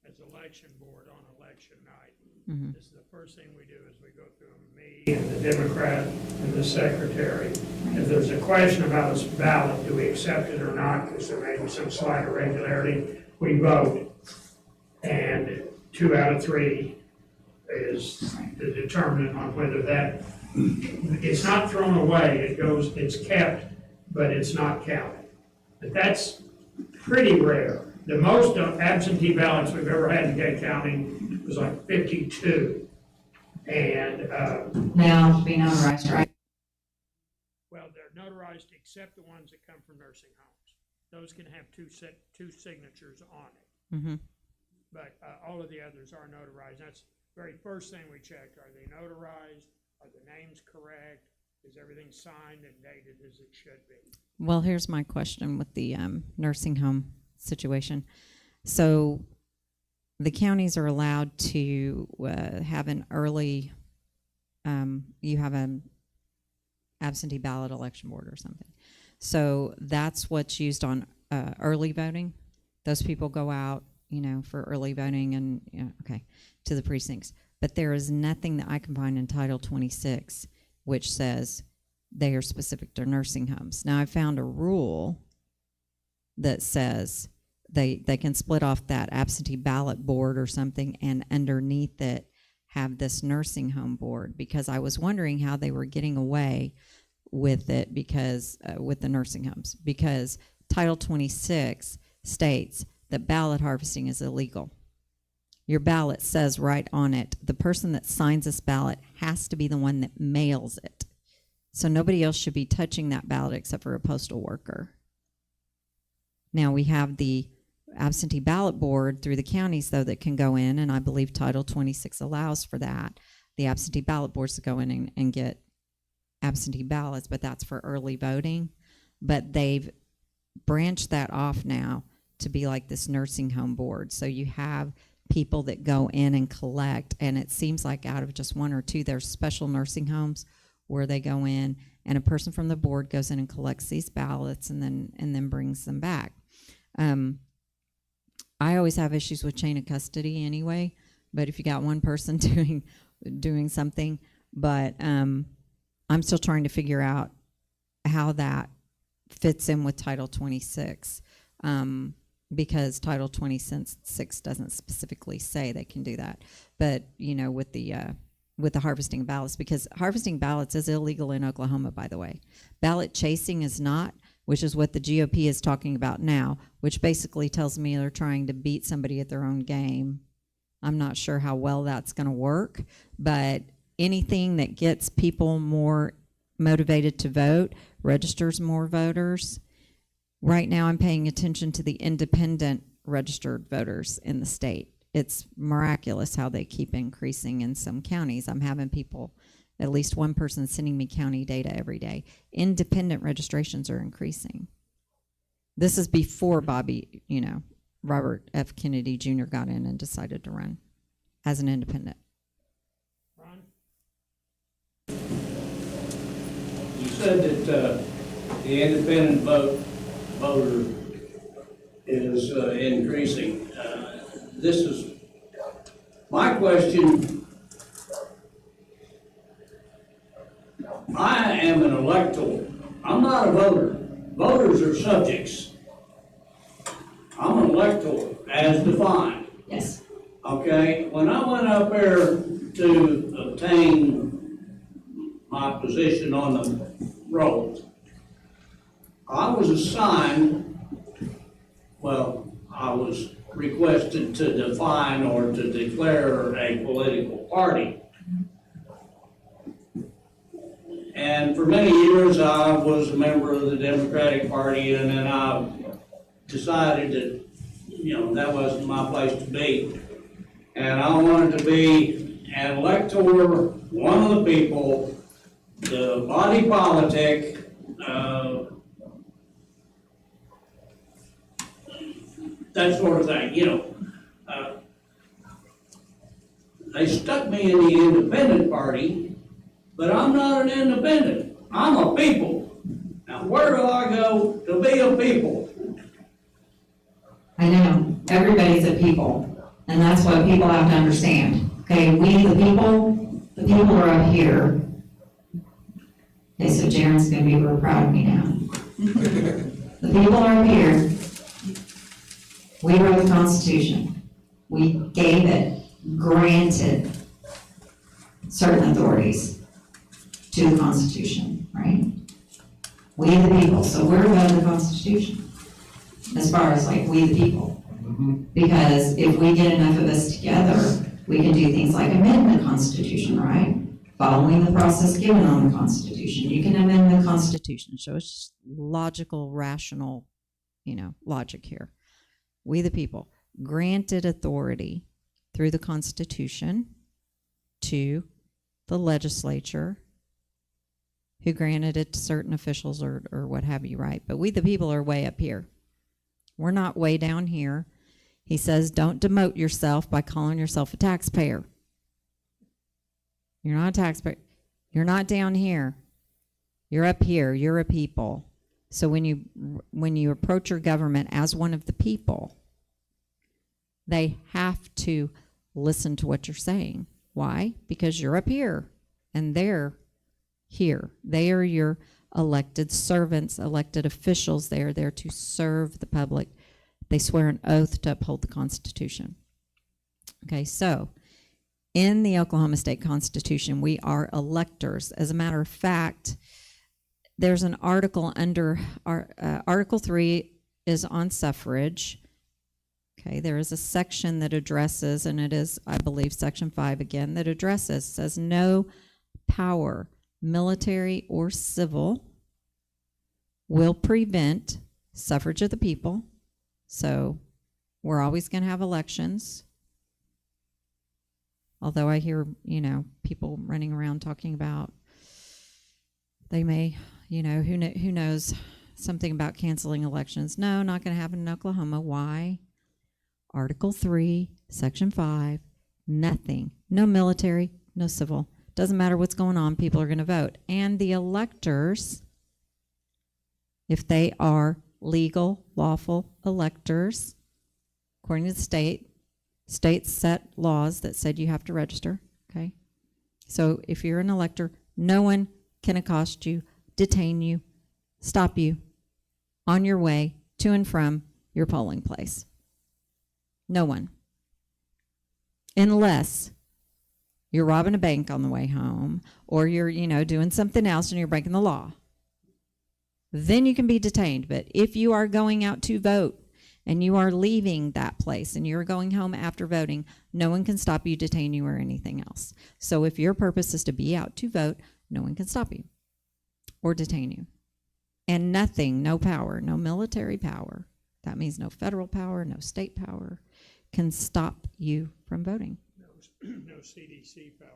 as election board on election night. Mhm. This is the first thing we do, is we go through me and the Democrat and the secretary. If there's a question about this ballot, do we accept it or not, because there may be some slight irregularity, we vote. And 2 out of 3 is the determinant on whether that, it's not thrown away, it's kept, but it's not counted. But that's pretty rare. The most absentee ballots we've ever had in Gay County was like 52. And, now to be notarized, right? well, they're notarized except the ones that come from nursing homes. Those can have two signatures on it. Mm-hmm. But all of the others are notarized. That's the very first thing we check. Are they notarized? Are the names correct? Is everything signed and dated as it should be? Well, here's my question with the nursing home situation. So the counties are allowed to have an early, you have an absentee ballot election board or something. So that's what's used on early voting. Those people go out, for early voting and, to the precincts. But there is nothing that I can find in Title 26 which says they are specific to nursing homes. Now, I found a rule that says they can split off that absentee ballot board or something, and underneath it have this nursing home board, because I was wondering how they were getting away with it, because with the nursing homes, because Title 26 states that ballot harvesting is illegal. Your ballot says right on it, the person that signs this ballot has to be the one that mails it. So nobody else should be touching that ballot except for a postal worker. Now we have the absentee ballot board through the counties, though, that can go in, and I believe Title 26 allows for that. The absentee ballot boards to go in and get absentee ballots, but that's for early voting. But they've branched that off now to be like this nursing home board. So you have people that go in and collect, and it seems like out of just one or two, there's special nursing homes where they go in and a person from the board goes in and collects these ballots and then brings them back. I always have issues with chain of custody anyway, but if you got one person doing something, but I'm still trying to figure out how that fits in with Title 26, because Title 26 doesn't specifically say they can do that. But with the harvesting ballots, because harvesting ballots is illegal in Oklahoma, by the way. Ballot chasing is not, which is what the GOP is talking about now, which basically tells me they're trying to beat somebody at their own game. I'm not sure how well that's going to work, but anything that gets people more motivated to vote registers more voters. Right now I'm paying attention to the independent registered voters in the state. It's miraculous how they keep increasing in some counties. I'm having people, at least one person, sending me county data every day. Independent registrations are increasing. This is before Robert F. Kennedy Jr. got in and decided to run as an independent. Ron? You said that the independent voter is increasing. This is my question. I am an elector. I'm not a voter. Voters are subjects. I'm an elector as defined. Yes. Okay, when I went up there to obtain my position on the roll, I was assigned, I was requested to define or to declare a political party. And for many years, I was a member of the Democratic Party, and then I decided that, that wasn't my place to be. And I wanted to be an elector, one of the people, the body politic, that sort of thing, They stuck me in the independent party, but I'm not an independent. I'm a people. Now, where do I go to be a people? I know, everybody's a people, and that's what people have to understand. Okay, we the people are up here. Okay, so Jaren's gonna be real proud of me now. The people are up here. We wrote the Constitution. We gave it, granted certain authorities to the Constitution, right? We the people, so we're above the Constitution, as far as like we the people. Because if we get enough of us together, we can do things like amend the Constitution, right? Following the process given on the Constitution. You can amend the Constitution. So it's just logical, rational, logic here. We the people granted authority through the Constitution to the legislature who granted it to certain officials or what have you, right? But we, the people, are way up here. We're not way down here. He says, don't demote yourself by calling yourself a taxpayer. You're not a taxpayer. You're not down here. You're up here. You're a people. So when you approach your government as one of the people, they have to listen to what you're saying. Why? Because you're up here and they're here. They are your elected servants, elected officials. They are there to serve the public. They swear an oath to uphold the Constitution. Okay, so in the Oklahoma State Constitution, we are electors. As a matter of fact, there's an article under Article 3 is on suffrage. Okay, there is a section that addresses, and it is, I believe, Section 5 again, that addresses, says no power, military or civil, will prevent suffrage of the people. So we're always going to have elections. Although I hear, people running around talking about they may, who knows, something about canceling elections. No, not going to happen in Oklahoma. Why? Article 3, Section 5, nothing. No military, no civil. Doesn't matter what's going on, people are going to vote. And the electors, if they are legal, lawful electors, according to the states set laws that said you have to register, okay? So if you're an elector, no one can accost you, detain you, stop you on your way to and from your polling place. No one. Unless you're robbing a bank on the way home or you're, doing something else and you're breaking the law. Then you can be detained. But if you are going out to vote and you are leaving that place and you're going home after voting, no one can stop you, detain you, or anything else. So if your purpose is to be out to vote, no one can stop you or detain you. And nothing, no power, no military power, that means no federal power, no state power, can stop you from voting. No CDC power.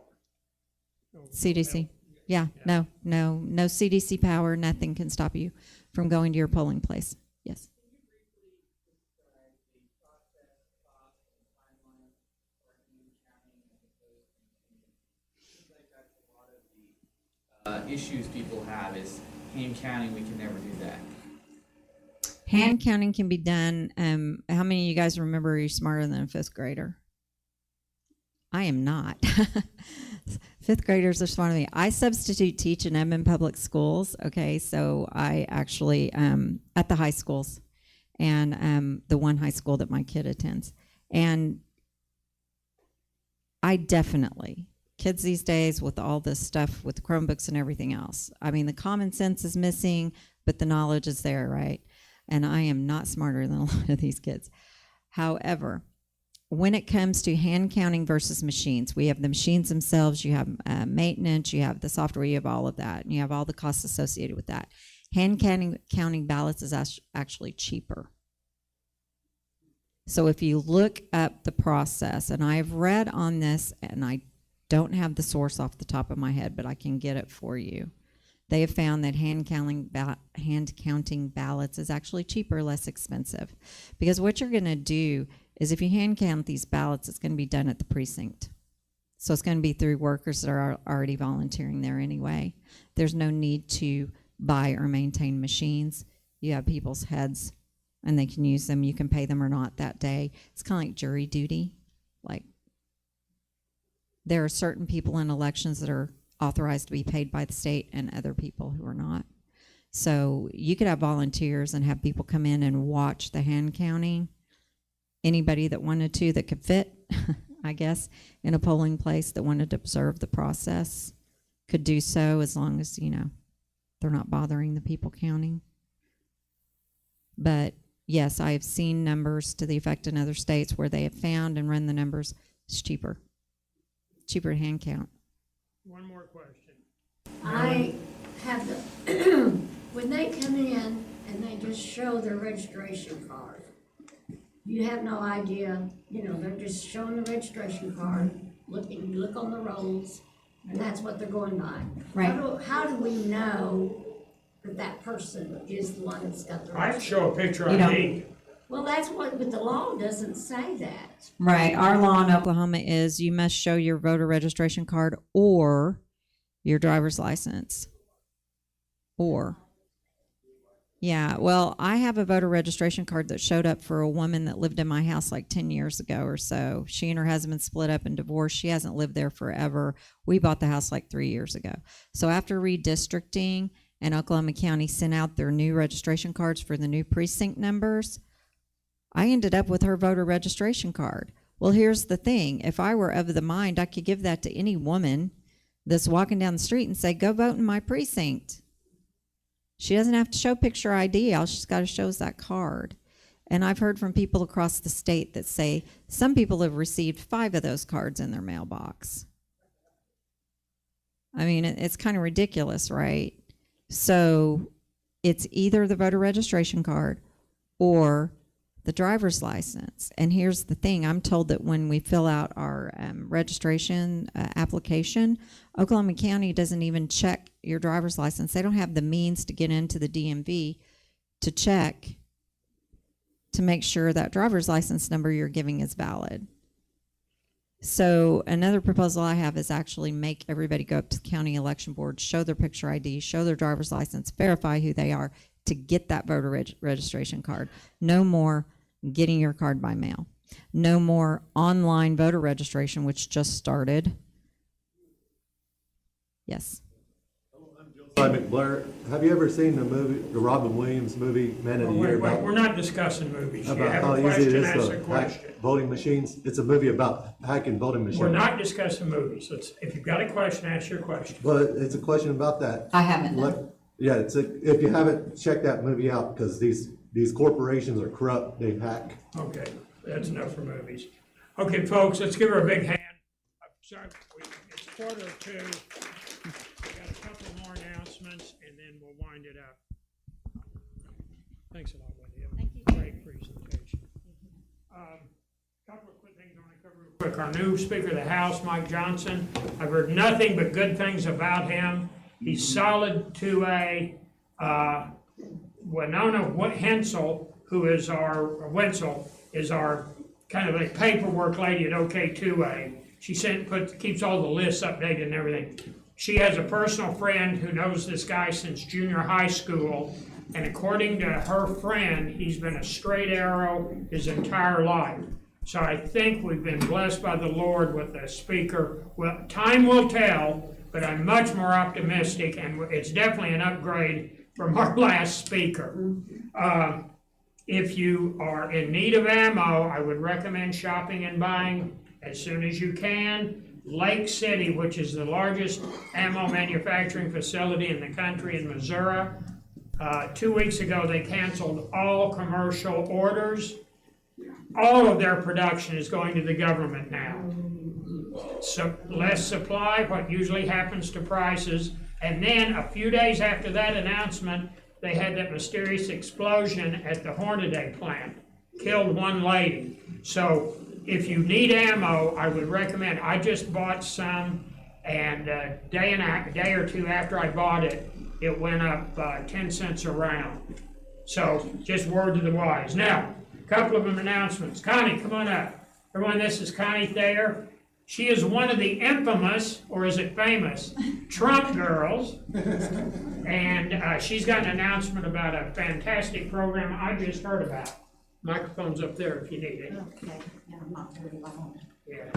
No CDC. Yeah, no CDC power, nothing can stop you from going to your polling place. Yes. Issues people have is hand counting. We can never do that. Hand counting can be done. How many of you guys remember you're smarter than a fifth grader? I am not. Fifth graders are smarter than me. I substitute teach and I'm in public schools. Okay, so I actually at the high schools and the one high school that my kid attends. And I definitely, kids these days with all this stuff with Chromebooks and everything else, I mean, the common sense is missing, but the knowledge is there, right? And I am not smarter than a lot of these kids. However, when it comes to hand counting versus machines, we have the machines themselves, you have maintenance, you have the software, you have all of that, and you have all the costs associated with that. Hand counting ballots is actually cheaper. So if you look up the process, and I've read on this, and I don't have the source off the top of my head, but I can get it for you. They have found that hand counting ballots is actually cheaper, less expensive. Because what you're going to do is if you hand count these ballots, it's going to be done at the precinct. So it's going to be through workers that are already volunteering there anyway. There's no need to buy or maintain machines. You have people's heads and they can use them. You can pay them or not that day. It's kind of like jury duty. Like there are certain people in elections that are authorized to be paid by the state and other people who are not. So you could have volunteers and have people come in and watch the hand counting. Anybody that wanted to, that could fit, I guess, in a polling place that wanted to observe the process could do so as long as, they're not bothering the people counting. But yes, I have seen numbers to the effect in other states where they have found and run the numbers. It's cheaper to hand count. One more question. I have the, when they come in and they just show their registration card, you have no idea, they're just showing the registration card, you look on the rolls, and that's what they're going by. Right. How do we know that that person is the one that's got the I right? show a picture You don't- ID. Well, that's what, but the law doesn't say that. Right. Our law in Oklahoma is you must show your voter registration card or your driver's license. Or. Yeah. Well, I have a voter registration card that showed up for a woman that lived in my house like 10 years ago or so. She and her husband split up and divorced. She hasn't lived there forever. We bought the house like 3 years ago. So after redistricting and Oklahoma County sent out their new registration cards for the new precinct numbers, I ended up with her voter registration card. Well, here's the thing. If I were of the mind, I could give that to any woman that's walking down the street and say, go vote in my precinct. She doesn't have to show picture ID. All she's got to show is that card. And I've heard from people across the state that say some people have received 5 of those cards in their mailbox. I mean, it's kind of ridiculous, right? So it's either the voter registration card or the driver's license. And here's the thing. I'm told that when we fill out our registration application, Oklahoma County doesn't even check your driver's license. They don't have the means to get into the DMV to check to make sure that driver's license number you're giving is valid. So another proposal I have is actually make everybody go up to the county election board, show their picture ID, show their driver's license, verify who they are to get that voter registration card. No more getting your card by mail. No more online voter registration, which just started. Yes. Hi, McBlair. Have you ever seen the movie, the Robin Williams movie, Man of the Year? Wait, we're not discussing movies. You About have how a easy it question, is ask a to hack question. voting machines. It's a movie about hacking voting machines. We're not discussing movies. If you've got a question, ask your question. But it's a question about that. I haven't. No. Yeah, if you haven't checked that movie out, because these corporations are corrupt, they hack. Okay, that's enough for movies. Okay, folks, let's give her a big hand. Sorry, it's 1:45. We got a couple more announcements, and then we'll wind it up. Thanks a lot, Wendy. Thank you. Great presentation. Couple of quick things I want to cover real quick. Our new Speaker of the House, Mike Johnson. I've heard nothing but good things about him. He's solid 2A. Winona Hensel, who is Wenzel, is our kind of a paperwork lady at OK2A. She keeps all the lists updated and everything. She has a personal friend who knows this guy since junior high school, and according to her friend, he's been a straight arrow his entire life. So I think we've been blessed by the Lord with a speaker. Well, time will tell, but I'm much more optimistic, and it's definitely an upgrade from our last speaker. If you are in need of ammo, I would recommend shopping and buying as soon as you can. Lake City, which is the largest ammo manufacturing facility in the country in Missouri, 2 weeks ago they canceled all commercial orders. All of their production is going to the government now. So less supply, what usually happens to prices. And then a few days after that announcement, they had that mysterious explosion at the Hornaday plant, killed one lady. So if you need ammo, I would recommend, I just bought some, and a day or two after I bought it, it went up 10 cents a round. So just word to the wise. Now, a couple of announcements. Connie, come on up. Everyone, this is Connie Thayer. She is one of the infamous, or is it famous, Trump girls. And she's got an announcement about a fantastic program I just heard about. Microphone's up there if you need it. Okay, yeah, I'm not very long. Yeah.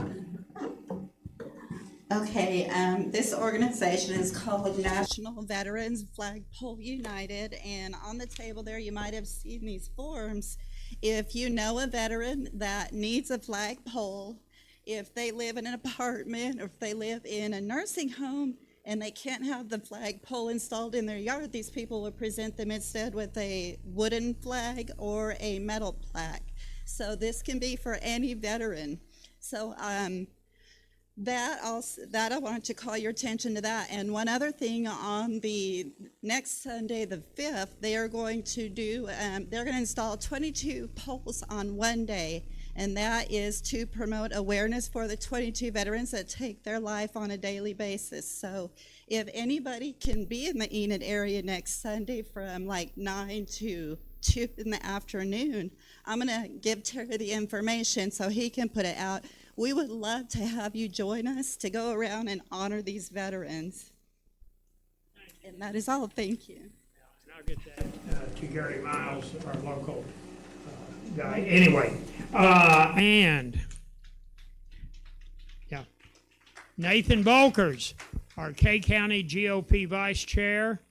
Okay, this organization is called National Veterans Flagpole United, and on the table there you might have seen these forms. If you know a veteran that needs a flagpole, if they live in an apartment or if they live in a nursing home and they can't have the flagpole installed in their yard, these people will present them instead with a wooden flag or a metal plaque. So this can be for any veteran. So that I wanted to call your attention to that. And one other thing, on the next Sunday, the 5th, they are going to do, they're going to install 22 poles on one day. and that is to promote awareness for the 22 veterans that take their life on a daily basis. So if anybody can be in the Enid area next Sunday from like 9 to 2 in the afternoon, I'm going to give Terry the information so he can put it out. We would love to have you join us to go around and honor these veterans. And that is all. Thank you. And I'll get that to Gary Miles, our local guy. Anyway, and yeah, Nathan Volkers, our K County GOP Vice Chair.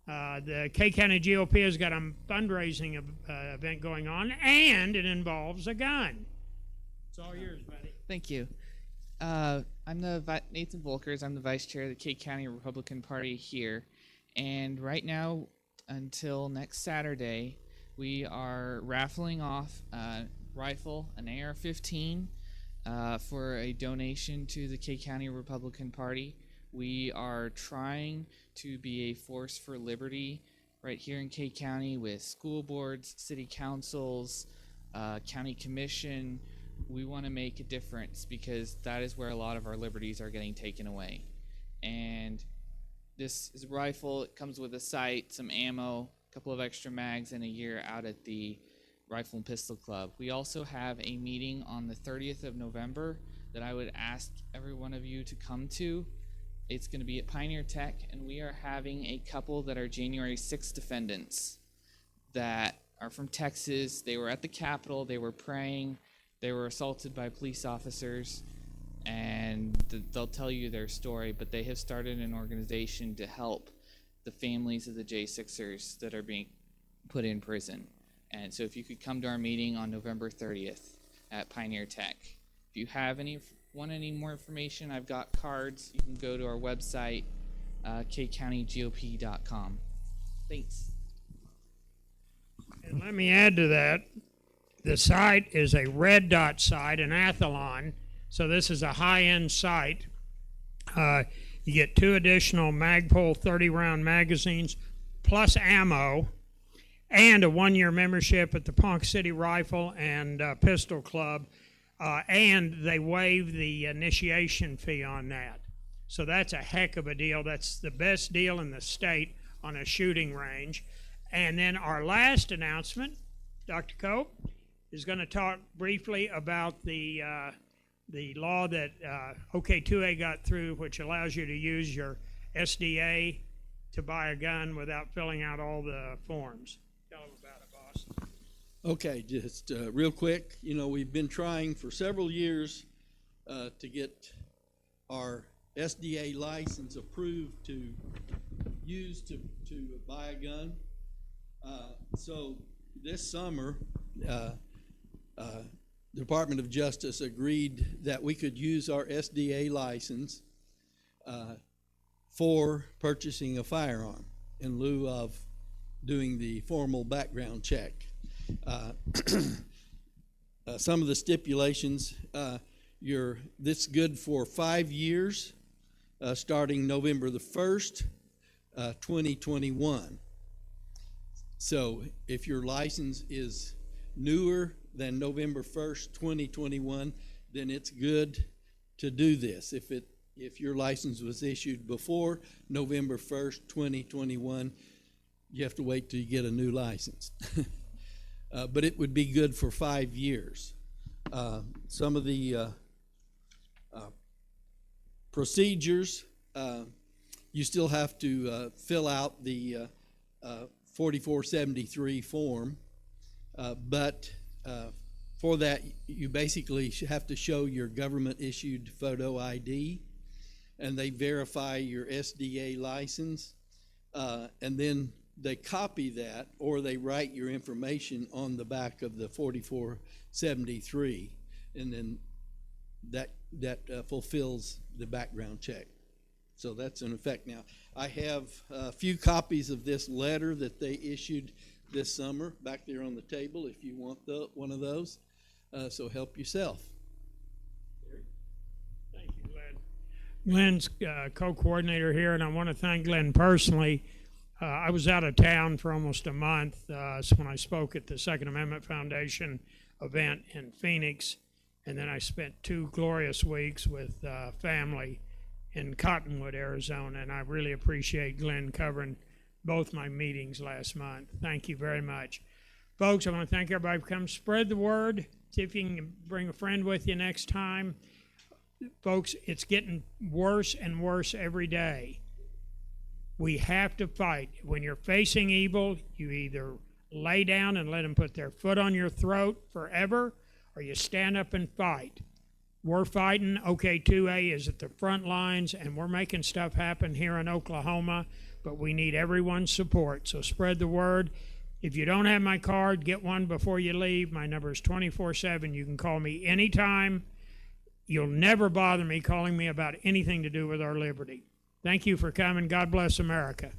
The K County GOP has got a fundraising event going on, and it involves a gun. It's all yours, buddy. Thank you. I'm Nathan Volkers. I'm the Vice Chair of the K County Republican Party here. And right now, until next Saturday, we are raffling off a rifle, an AR-15, for a donation to the K County Republican Party. We are trying to be a force for liberty right here in K County with school boards, city councils, county commission. We want to make a difference because that is where a lot of our liberties are getting taken away. And this is a rifle. It comes with a sight, some ammo, a couple of extra mags, and a year out at the Rifle and Pistol Club. We also have a meeting on the 30th of November that I would ask every one of you to come to. It's going to be at Pioneer Tech, and we are having a couple that are January 6th defendants that are from Texas. They were at the Capitol. They were praying. They were assaulted by police officers, and they'll tell you their story, but they have started an organization to help the families of the J6ers that are being put in prison. And so if you could come to our meeting on November 30th at Pioneer Tech. If you have want any more information, I've got cards. You can go to our website, kcountygop.com. Thanks. And let me add to that, the site is a red dot site, an Athlon, so this is a high-end site. You get 2 additional Magpul 30-round magazines plus ammo and a 1-year membership at the Ponca City Rifle and Pistol Club, and they waive the initiation fee on that. So that's a heck of a deal. That's the best deal in the state on a shooting range. And then our last announcement, Dr. Cope is going to talk briefly about the law that OK2A got through, which allows you to use your SDA to buy a gun without filling out all the forms. Tell them about it, boss. Okay, just real quick, we've been trying for several years to get our SDA license approved to use to buy a gun. So this summer, the Department of Justice agreed that we could use our SDA license for purchasing a firearm in lieu of doing the formal background check. Some of the stipulations, this is good for 5 years, starting November the 1st, 2021. So if your license is newer than November 1st, 2021, then it's good to do this. If your license was issued before November 1st, 2021, you have to wait till you get a new license. But it would be good for 5 years. Some of the procedures, you still have to fill out the 4473 form, but for that, you basically have to show your government-issued photo ID, and they verify your SDA license, and then they copy that, or they write your information on the back of the 4473, and then that fulfills the background check. So that's in effect now. I have a few copies of this letter that they issued this summer back there on the table if you want one of those. So help yourself. Thank you, Glenn. Glenn's co-coordinator here, and I want to thank Glenn personally. I was out of town for almost a month, so when I spoke at the Second Amendment Foundation event in Phoenix. And then I spent 2 glorious weeks with family in Cottonwood, Arizona. And I really appreciate Glenn covering both my meetings last month. Thank you very much. Folks, I want to thank everybody for coming. Spread the word. See if you can bring a friend with you next time. Folks, it's getting worse and worse every day. We have to fight. When you're facing evil, you either lay down and let them put their foot on your throat forever, or you stand up and fight. We're fighting. OK2A is at the front lines, and we're making stuff happen here in Oklahoma, but we need everyone's support. So spread the word. If you don't have my card, get one before you leave. My number is 24/7. You can call me anytime. You'll never bother me calling me about anything to do with our liberty. Thank you for coming. God bless America.